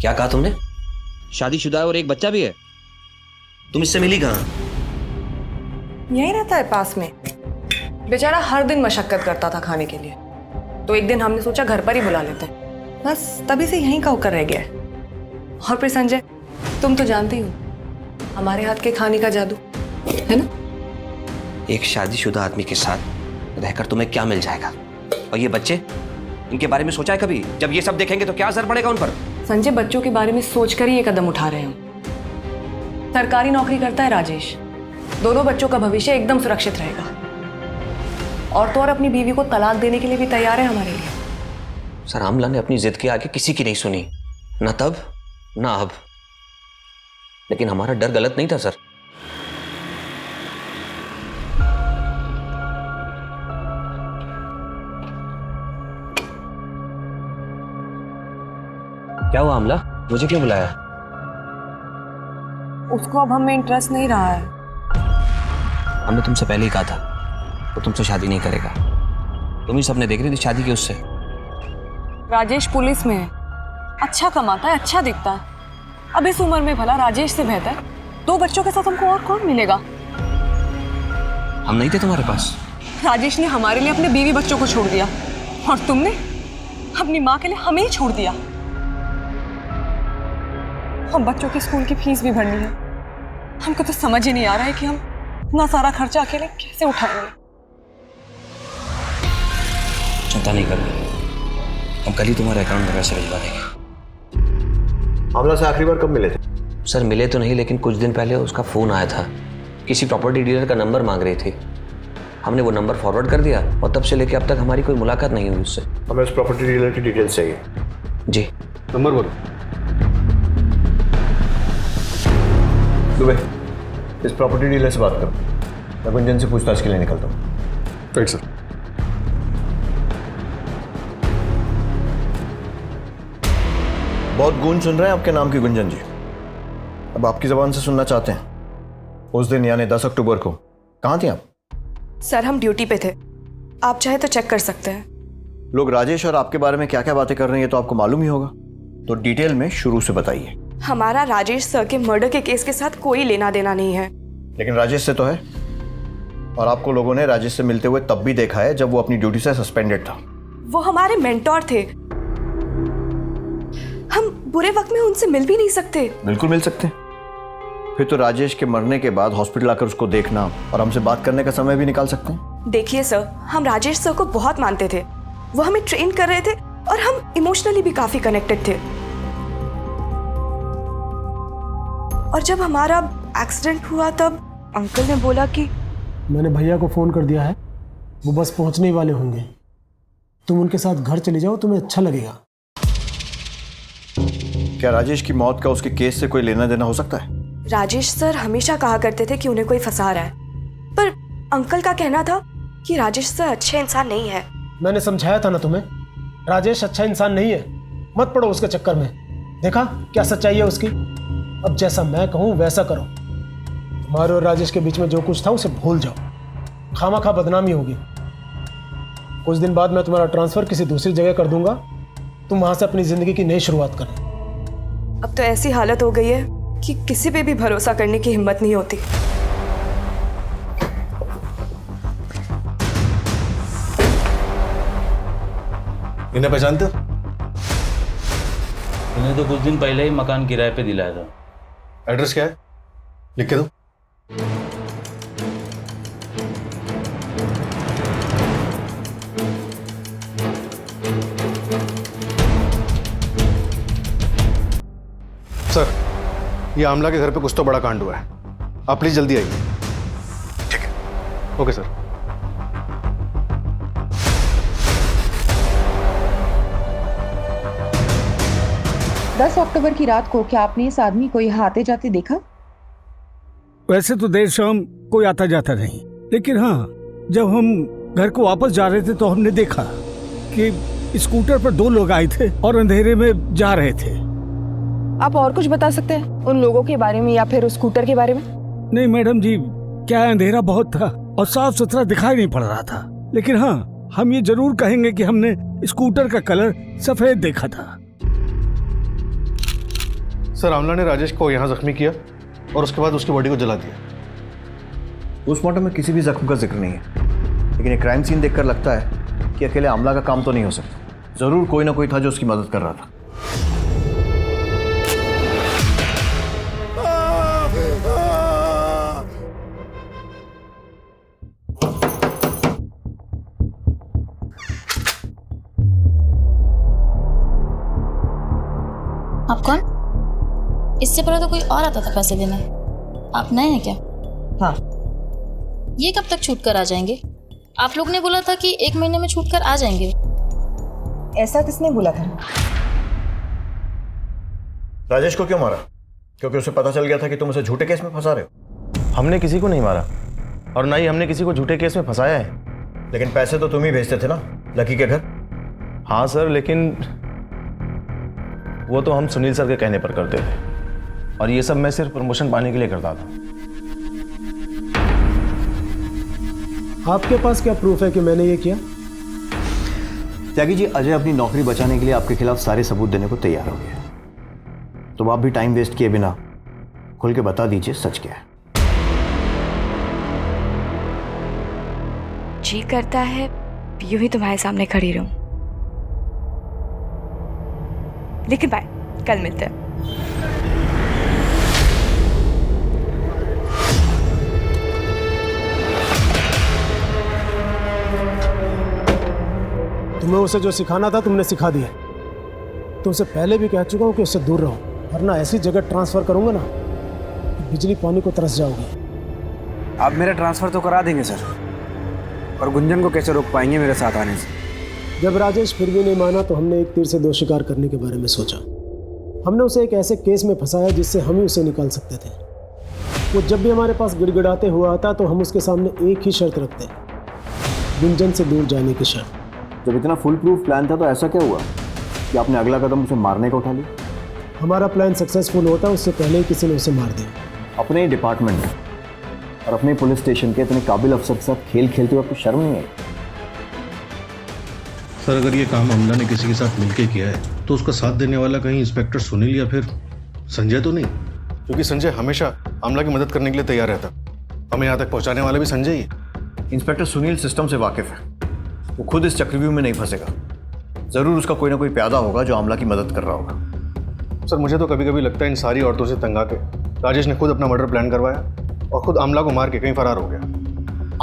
क्या कहा तुमने? शादीशुदा है और एक बच्चा भी है? तुम इससे मिली कहाँ?
यहीं रहता है पास में। बेचारा हर दिन मशक्कत करता था खाने के लिए, तो एक दिन हमने सोचा घर पर ही बुला लेते हैं। बस तभी से यहीं का होकर रह गया है। और फिर संजय, तुम तो जानते ही हो हमारे हाथ के खाने का जादू, है ना?
एक शादीशुदा आदमी के साथ रहकर तुम्हें क्या मिल जाएगा? और ये बच्चे, इनके बारे में सोचा है कभी? जब ये सब देखेंगे तो क्या असर पड़ेगा उन पर?
संजय, बच्चों के बारे में सोचकर ही ये कदम उठा रहे हैं। सरकारी नौकरी करता है राजेश, दोनों बच्चों का भविष्य एकदम सुरक्षित रहेगा। और तो और अपनी बीवी को तलाक देने के लिए भी तैयार है हमारे लिए।
सर, आमला ने अपनी जिद के आगे किसी की नहीं सुनी, न तब न अब। लेकिन हमारा डर गलत नहीं था सर। क्या हुआ आमला? मुझे क्यों बुलाया?
उसको अब हमें इंटरेस्ट नहीं रहा है।
हमने तुमसे पहले ही कहा था वो तुमसे शादी नहीं करेगा। तुम ही सपने देख रही थी शादी के उससे।
राजेश पुलिस में है, अच्छा कमाता है, अच्छा दिखता है। अब इस उम्र में भला राजेश से बेहतर 2 बच्चों के साथ हमको और कौन मिलेगा?
हम नहीं थे तुम्हारे पास?
राजेश ने हमारे लिए अपने बीवी बच्चों को छोड़ दिया, और तुमने अपनी माँ के लिए हमें ही छोड़ दिया। हम बच्चों के स्कूल की फीस भी भरनी है। हमको तो समझ ही नहीं आ रहा है कि हम इतना सारा खर्चा अकेले कैसे उठाएंगे।
चिंता नहीं करना, हम कल ही तुम्हारे अकाउंट में पैसे भिजवा देंगे।
आमला से आखिरी बार कब मिले थे?
सर, मिले तो नहीं, लेकिन कुछ दिन पहले उसका फोन आया था। किसी प्रॉपर्टी डीलर का नंबर मांग रही थी। हमने वो नंबर फॉरवर्ड कर दिया, और तब से लेकर अब तक हमारी कोई मुलाकात नहीं हुई उससे।
हमें उस प्रॉपर्टी डीलर की डिटेल्स चाहिए।
जी।
नंबर बोलो। दुबे, इस प्रॉपर्टी डीलर से बात करो। मैं गुंजन से पूछताछ के लिए निकलता हूँ।
Right sir.
बहुत गूंज सुन रहे हैं आपके नाम की गुंजन जी। अब आपकी जबान से सुनना चाहते हैं। उस दिन यानी 10 अक्टूबर को कहाँ थी आप?
सर, हम ड्यूटी पे थे, आप चाहे तो चेक कर सकते हैं।
लोग राजेश और आपके बारे में क्या क्या बातें कर रहे हैं ये तो आपको मालूम ही होगा, तो डिटेल में शुरू से बताइए।
हमारा राजेश सर के मर्डर के केस के साथ कोई लेना देना नहीं है।
लेकिन राजेश से तो है, और आपको लोगों ने राजेश से मिलते हुए तब भी देखा है जब वो अपनी ड्यूटी से सस्पेंडेड था।
वो हमारे मेंटोर थे, हम बुरे वक्त में उनसे मिल भी नहीं सकते।
बिल्कुल मिल सकते हैं। फिर तो राजेश के मरने के बाद हॉस्पिटल आकर उसको देखना और हमसे बात करने का समय भी निकाल सकते हैं।
देखिए सर, हम राजेश सर को बहुत मानते थे, वो हमें ट्रेन कर रहे थे और हम इमोशनली भी काफी कनेक्टेड थे। और जब हमारा एक्सीडेंट हुआ तब अंकल ने बोला कि
मैंने भैया को फ़ोन कर दिया है, वो बस पहुंचने ही वाले होंगे। तुम उनके साथ घर चले जाओ, तुम्हें अच्छा लगेगा।
क्या राजेश की मौत का उसके केस से कोई लेना देना हो सकता है?
राजेश सर हमेशा कहा करते थे कि उन्हें कोई फंसा रहा है, पर अंकल का कहना था कि राजेश सर अच्छे इंसान नहीं है।
मैंने समझाया था ना तुम्हें, राजेश अच्छा इंसान नहीं है, मत पड़ो उसके चक्कर में। देखा क्या सच्चाई है उसकी। अब जैसा मैं कहूँ वैसा करो। तुम्हारे और राजेश के बीच में जो कुछ था उसे भूल जाओ, खामा बदनामी होगी। कुछ दिन बाद मैं तुम्हारा ट्रांसफर किसी दूसरी जगह कर दूंगा, तुम वहां से अपनी जिंदगी की नई शुरुआत करना।
अब तो ऐसी हालत हो गई है कि किसी पे भी भरोसा करने की हिम्मत नहीं होती।
इन्हें पहचानते हो?
तूने तो कुछ दिन पहले ही मकान किराए पे दिलाया था।
एड्रेस क्या है, लिख के दो। सर, ये आमला के घर पे कुछ तो बड़ा कांड हुआ है, आप प्लीज जल्दी आइए। ठीक है, ओके सर।
दस अक्टूबर की रात को क्या आपने इस आदमी को यहाँ आते जाते देखा?
वैसे तो देर शाम कोई आता जाता नहीं, लेकिन हाँ, जब हम घर को वापस जा रहे थे तो हमने देखा कि स्कूटर पर दो लोग आए थे और अंधेरे में जा रहे थे।
आप और कुछ बता सकते हैं उन लोगों के बारे में या फिर उस स्कूटर के बारे में?
नहीं मैडम जी, क्या अंधेरा बहुत था और साफ सुथरा दिखाई नहीं पड़ रहा था, लेकिन हाँ, हम ये जरूर कहेंगे कि हमने स्कूटर का कलर सफेद देखा था।
सर, आमला ने राजेश को यहाँ जख्मी किया और उसके बाद उसकी बॉडी को जला दिया।
पोस्टमार्टम में किसी भी जख्म का जिक्र नहीं है, लेकिन एक क्राइम सीन देखकर लगता है कि अकेले आमला का काम तो नहीं हो सकता। जरूर कोई ना कोई था जो उसकी मदद कर रहा था।
आप कौन? इससे पहले तो कोई और आता था पैसे देने। आप नए हैं क्या?
हाँ।
ये कब तक छूट कर आ जाएंगे? आप लोग ने बोला था कि 1 महीने में छूट कर आ जाएंगे।
ऐसा किसने बोला था?
राजेश को क्यों मारा? क्योंकि उसे पता चल गया था कि तुम उसे झूठे केस में फंसा रहे हो।
हमने किसी को नहीं मारा और ना ही हमने किसी को झूठे केस में फंसाया है।
लेकिन पैसे तो तुम ही भेजते थे ना लकी के घर।
हाँ सर, लेकिन वो तो हम सुनील सर के कहने पर करते थे और ये सब मैं सिर्फ प्रमोशन पाने के लिए करता था।
आपके पास क्या प्रूफ है कि मैंने ये किया?
त्यागी जी, अजय अपनी नौकरी बचाने के लिए आपके खिलाफ सारे सबूत देने को तैयार हो गया, तो आप भी टाइम वेस्ट किए बिना खुल के बता दीजिए सच क्या है।
जी करता है यूं ही तुम्हारे सामने खड़ी रहूं, लेकिन बाय, कल मिलते हैं।
तुम्हें उसे जो सिखाना था तुमने सिखा दिया। तुमसे पहले भी कह चुका हूँ कि उससे दूर रहो, वरना ऐसी जगह ट्रांसफर करूंगा ना कि बिजली पानी को तरस जाओगे।
आप मेरा ट्रांसफर तो करा देंगे सर, और गुंजन को कैसे रोक पाएंगे मेरे साथ आने से?
जब राजेश फिर भी नहीं माना तो हमने एक तीर से दो शिकार करने के बारे में सोचा। हमने उसे एक ऐसे केस में फंसाया जिससे हम ही उसे निकाल सकते थे। वो जब भी हमारे पास गिड़गिड़ाते हुआ आता तो हम उसके सामने एक ही शर्त रखते, गुंजन से दूर जाने की शर्त।
जब इतना फुल प्रूफ प्लान था तो ऐसा क्या हुआ कि आपने अगला कदम उसे मारने का उठा लिया?
हमारा प्लान सक्सेसफुल होता उससे पहले ही किसी ने उसे मार दिया।
अपने ही डिपार्टमेंट और अपने पुलिस स्टेशन के इतने काबिल अफसर के साथ खेल खेलते हुए आपको शर्म नहीं आई?
सर, अगर ये काम आमला ने किसी के साथ मिलके किया है तो उसका साथ देने वाला कहीं इंस्पेक्टर सुनील या फिर संजय तो नहीं? क्योंकि संजय हमेशा आमला की मदद करने के लिए तैयार रहता। हमें यहाँ तक पहुँचाने वाला भी संजय ही है।
इंस्पेक्टर सुनील सिस्टम से वाकिफ है, वो खुद इस चक्रव्यूह में नहीं फंसेगा। जरूर उसका कोई ना कोई प्यादा होगा जो आमला की मदद कर रहा होगा।
सर, मुझे तो कभी कभी लगता है इन सारी औरतों से तंग आके राजेश ने खुद अपना मर्डर प्लान करवाया और खुद आमला को मार के कहीं फरार हो गया।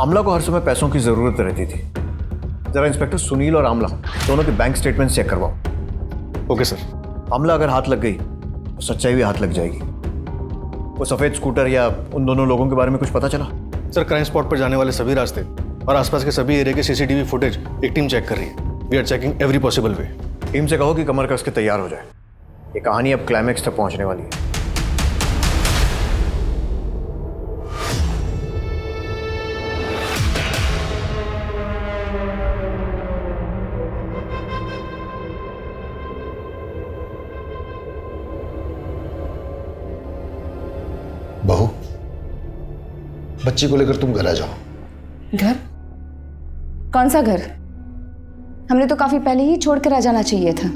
आमला को हर समय पैसों की जरूरत रहती थी। जरा इंस्पेक्टर सुनील और आमला दोनों के बैंक स्टेटमेंट चेक करवाओ।
Okay sir.
आमला अगर हाथ लग गई तो सच्चाई भी हाथ लग जाएगी। वो सफेद स्कूटर या उन दोनों लोगों के बारे में कुछ पता चला?
सर, क्राइम स्पॉट पर जाने वाले सभी रास्ते और आसपास के सभी एरिया के सीसीटीवी फुटेज एक टीम चेक कर रही है। We are checking every possible way.
Team से कहो कि कमर कस के तैयार हो जाए, ये कहानी अब क्लाइमैक्स तक पहुंचने वाली है।
बहू, बच्ची को लेकर तुम घर आ जाओ।
घर? कौन सा घर? हमने तो काफी पहले ही छोड़कर आ जाना चाहिए था।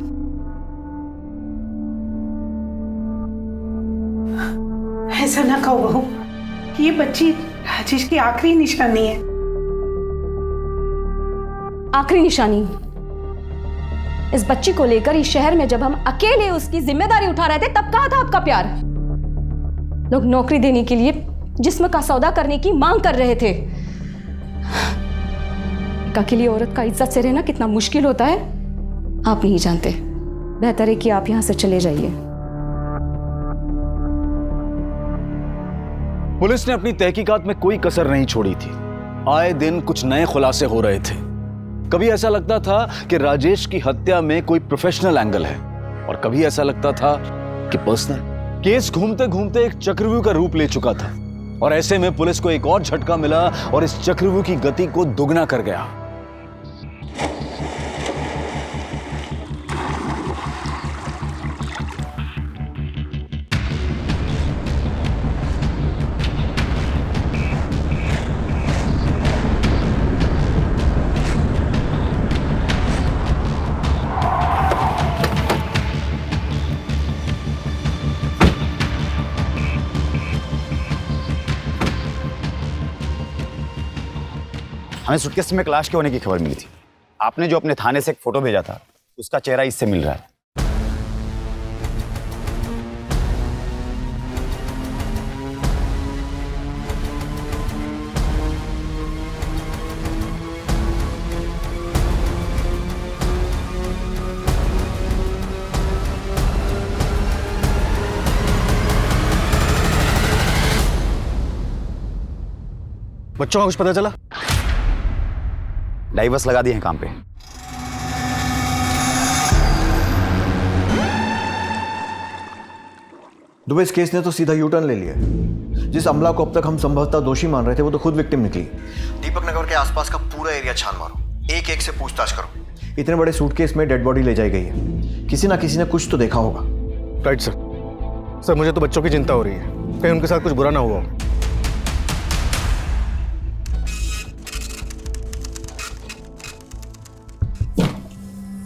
ऐसा ना कहो बहू, ये बच्ची राजेश की आखिरी निशानी है।
आखिरी निशानी?
इस बच्ची को लेकर इस शहर में जब हम अकेले उसकी जिम्मेदारी उठा रहे थे तब कहा था आपका प्यार। लोग नौकरी देने के लिए जिस्म का सौदा करने की मांग कर रहे थे। एक अकेली औरत का इज्जत से रहना कितना मुश्किल होता है आप नहीं जानते। बेहतर है कि आप यहां से चले जाइए।
पुलिस ने अपनी तहकीकात में कोई कसर नहीं छोड़ी थी। आए दिन कुछ नए खुलासे हो रहे थे। कभी ऐसा लगता था कि राजेश की हत्या में कोई प्रोफेशनल एंगल है और कभी ऐसा लगता था कि पर्सनल। केस घूमते घूमते एक चक्रव्यूह का रूप ले चुका था और ऐसे में पुलिस को एक और झटका मिला और इस चक्रव्यूह की गति को दुगना कर गया।
हमें सूटकेस में एक लाश के होने की खबर मिली थी। आपने जो अपने थाने से एक फोटो भेजा था उसका चेहरा इससे मिल रहा है।
बच्चों का कुछ पता चला?
डाइवर्स लगा दिए हैं काम पे।
दुबे, इस केस ने तो सीधा यू टर्न ले लिया है। जिस अमला को अब तक हम संभवतः दोषी मान रहे थे वो तो खुद विक्टिम निकली।
दीपक नगर के आसपास का पूरा एरिया छान मारो, एक एक से पूछताछ करो।
इतने बड़े सूटकेस में डेड बॉडी ले जाई गई है, किसी ना किसी ने कुछ तो देखा होगा।
Right sir. सर मुझे तो बच्चों की चिंता हो रही है, कहीं उनके साथ कुछ बुरा ना हुआ हो।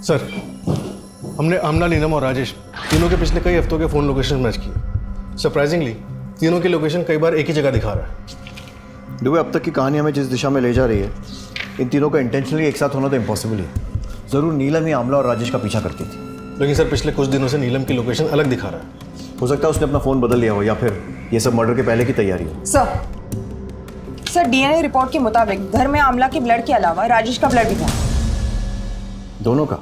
सर हमने आमना, नीलम और राजेश तीनों के पिछले कई हफ्तों के फ़ोन लोकेशन मैच किए। सरप्राइजिंगली तीनों की लोकेशन कई बार एक ही जगह दिखा रहा है।
दुबे, अब तक की कहानी हमें जिस दिशा में ले जा रही है, इन तीनों का इंटेंशनली एक साथ होना तो इम्पॉसिबल है। ज़रूर नीलम ही आमला और राजेश का पीछा करती थी।
लेकिन सर पिछले कुछ दिनों से नीलम की लोकेशन अलग दिखा रहा है।
हो सकता है उसने अपना फ़ोन बदल लिया हो या फिर ये सब मर्डर के पहले की तैयारी हो।
सर डीएनए रिपोर्ट के मुताबिक घर में आमला के ब्लड के अलावा राजेश का ब्लड भी था।
दोनों का?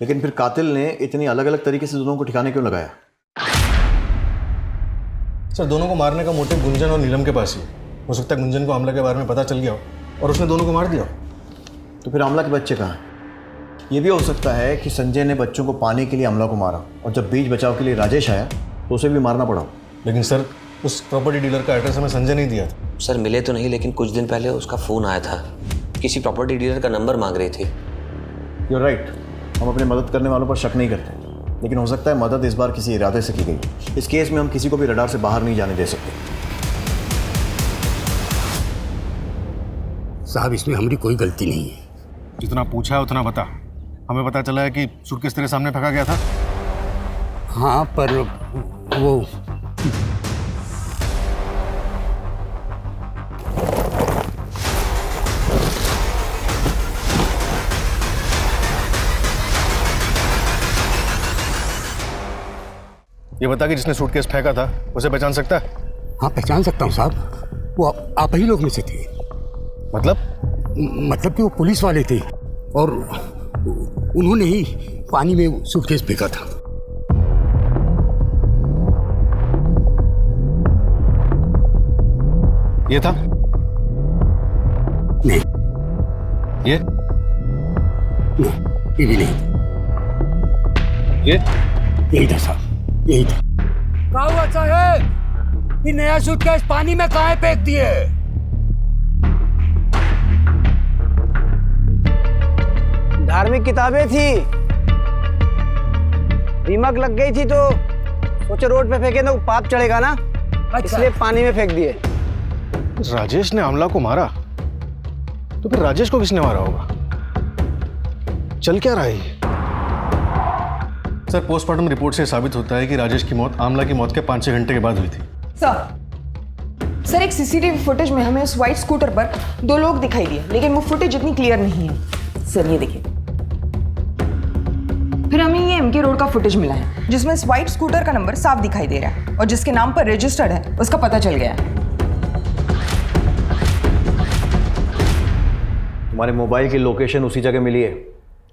लेकिन फिर कातिल ने इतनी अलग अलग तरीके से दोनों को ठिकाने क्यों लगाया?
सर दोनों को मारने का मोटिव गुंजन और नीलम के पास ही हो सकता है। गुंजन को आमला के बारे में पता चल गया हो और उसने दोनों को मार दिया।
तो फिर आमला के बच्चे कहाँ हैं? ये भी हो सकता है कि संजय ने बच्चों को पाने के लिए आमला को मारा और जब बीच बचाव के लिए राजेश आया तो उसे भी मारना पड़ा।
लेकिन सर उस प्रॉपर्टी डीलर का एड्रेस हमें संजय नहीं दिया।
सर मिले तो नहीं, लेकिन कुछ दिन पहले उसका फ़ोन आया था। किसी प्रॉपर्टी डीलर का नंबर मांग रहे थे।
You're right, हम अपने मदद करने वालों पर शक नहीं करते, लेकिन हो सकता है मदद इस बार किसी इरादे से की गई। इस केस में हम किसी को भी रडार से बाहर नहीं जाने दे सकते।
साहब इसमें हमारी कोई गलती नहीं है।
जितना पूछा है उतना बता। हमें पता चला है कि सूटकेस तेरे सामने फेंका गया था।
हाँ पर वो
ये बता कि जिसने सूटकेस फेंका था उसे पहचान सकता है?
हाँ पहचान सकता हूँ साहब, वो आप ही लोग में से थे। मतलब कि वो पुलिस वाले थे और उन्होंने ही पानी में सूटकेस फेंका था।
ये था?
नहीं।
ये?
नहीं, ये भी नहीं।
ये?
यही था साहब, यही था।
क्या हुआ साहब? ये नया सूटकेस पानी में काहे फेंक दिए?
धार्मिक किताबें थी, दीमक लग गई थी तो सोचे रोड पे फेंके तो पाप चढ़ेगा ना, इसलिए पानी में फेंक दिए।
राजेश ने आमला को मारा तो फिर राजेश को किसने मारा होगा? चल क्या रहा है ये? सर पोस्टमार्टम रिपोर्ट से साबित होता है कि राजेश की मौत आमला की मौत के 5-6 घंटे के बाद हुई थी।
सर एक सीसीटीवी फुटेज में हमें उस व्हाइट स्कूटर पर 2 लोग दिखाई दिए, लेकिन वो फुटेज इतनी क्लियर नहीं है। सर ये देखिए। MK रोड का फुटेज मिला है जिसमें इस व्हाइट स्कूटर का नंबर साफ दिखाई दे रहा है और जिसके नाम पर रजिस्टर्ड है उसका पता चल गया है।
तुम्हारे मोबाइल की लोकेशन उसी जगह मिली है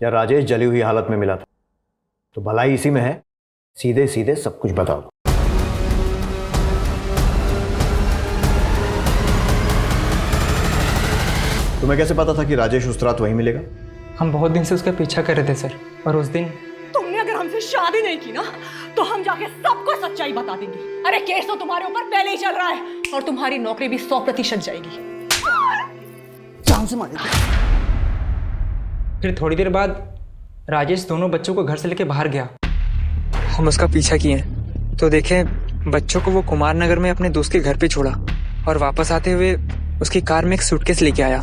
या राजेश जली हुई हालत में मिला था? तो भलाई इसी में है, सीधे सीधे सब कुछ बता दो। तुम्हें कैसे पता था कि राजेश उस रात वहीं मिलेगा?
हम बहुत दिन से उसका पीछा कर रहे थे सर, और उस दिन
तुमने अगर हमसे शादी नहीं की ना तो हम जाके सबको सच्चाई बता देंगे। अरे केस तो तुम्हारे ऊपर पहले ही चल रहा है और तुम्हारी नौकरी भी 100% जाएगी। जान से मारेंगे।
फिर थोड़ी देर बाद राजेश दोनों बच्चों को घर से लेके बाहर गया। हम उसका पीछा किए तो देखें बच्चों को वो कुमार नगर में अपने दोस्त के घर पे छोड़ा और वापस आते हुए उसकी कार में एक सूटकेस लेके आया।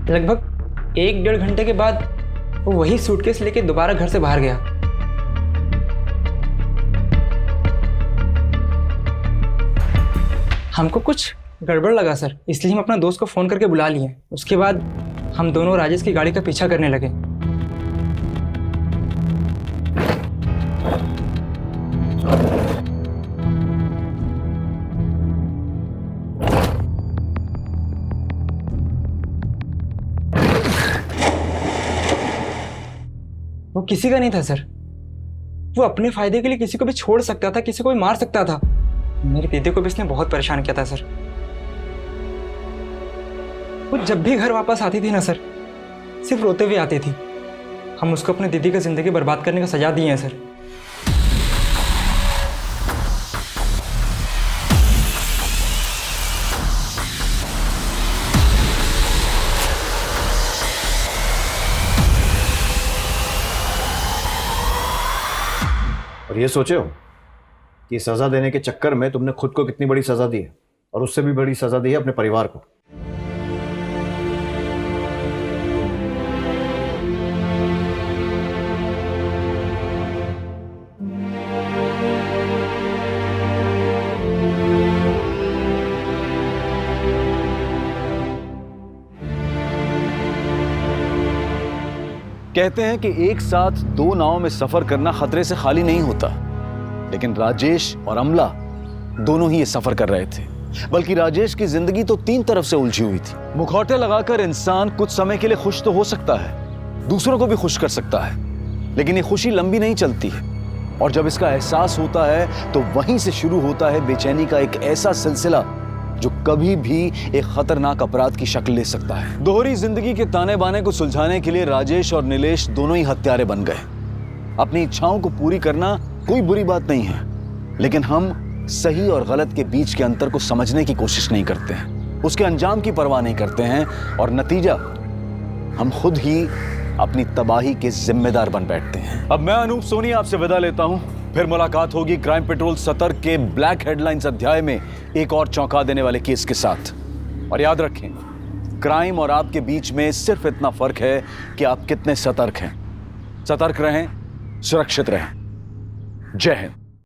लगभग 1-1.5 घंटे के बाद वो वही सूटकेस लेके दोबारा घर से बाहर गया। हमको कुछ गड़बड़ लगा सर, इसलिए हम अपना दोस्त को फोन करके बुला लिए। उसके बाद हम दोनों राजेश की गाड़ी का पीछा करने लगे। वो किसी का नहीं था सर, वो अपने फायदे के लिए किसी को भी छोड़ सकता था, किसी को भी मार सकता था। मेरे दीदी को भी इसने बहुत परेशान किया था सर। वो जब भी घर वापस आती थी ना सर, सिर्फ रोते हुए आती थी। हम उसको अपनी दीदी का जिंदगी बर्बाद करने का सजा दिए हैं सर।
और ये सोचे हो कि सजा देने के चक्कर में तुमने खुद को कितनी बड़ी सजा दी है, और उससे भी बड़ी सजा दी है अपने परिवार को।
कहते हैं कि एक साथ दो नावों में सफर करना खतरे से खाली नहीं होता, लेकिन राजेश और अमला दोनों ही ये सफर कर रहे थे। बल्कि राजेश की जिंदगी तो 3 तरफ से उलझी हुई थी। मुखौटे लगाकर इंसान कुछ समय के लिए खुश तो हो सकता है, दूसरों को भी खुश कर सकता है, लेकिन ये खुशी लंबी नहीं चलती है। और जब इसका एहसास होता है तो वहीं से शुरू होता है बेचैनी का एक ऐसा सिलसिला जो कभी भी एक खतरनाक अपराध की शक्ल ले सकता है। दोहरी जिंदगी के ताने बाने को सुलझाने के लिए राजेश और नीलेश दोनों ही हत्यारे बन गए। अपनी इच्छाओं को पूरी करना कोई बुरी बात नहीं है, लेकिन हम सही और गलत के बीच के अंतर को समझने की कोशिश नहीं करते हैं, उसके अंजाम की परवाह नहीं करते हैं, और नतीजा हम खुद ही अपनी तबाही के जिम्मेदार बन बैठते हैं। अब मैं अनूप सोनी आपसे विदा लेता हूं, फिर मुलाकात होगी क्राइम पेट्रोल सतर्क के ब्लैक हेडलाइंस अध्याय में एक और चौंका देने वाले केस के साथ। और याद रखें, क्राइम और आपके बीच में सिर्फ इतना फर्क है कि आप कितने सतर्क हैं। सतर्क रहें, सुरक्षित रहें। जय हिंद।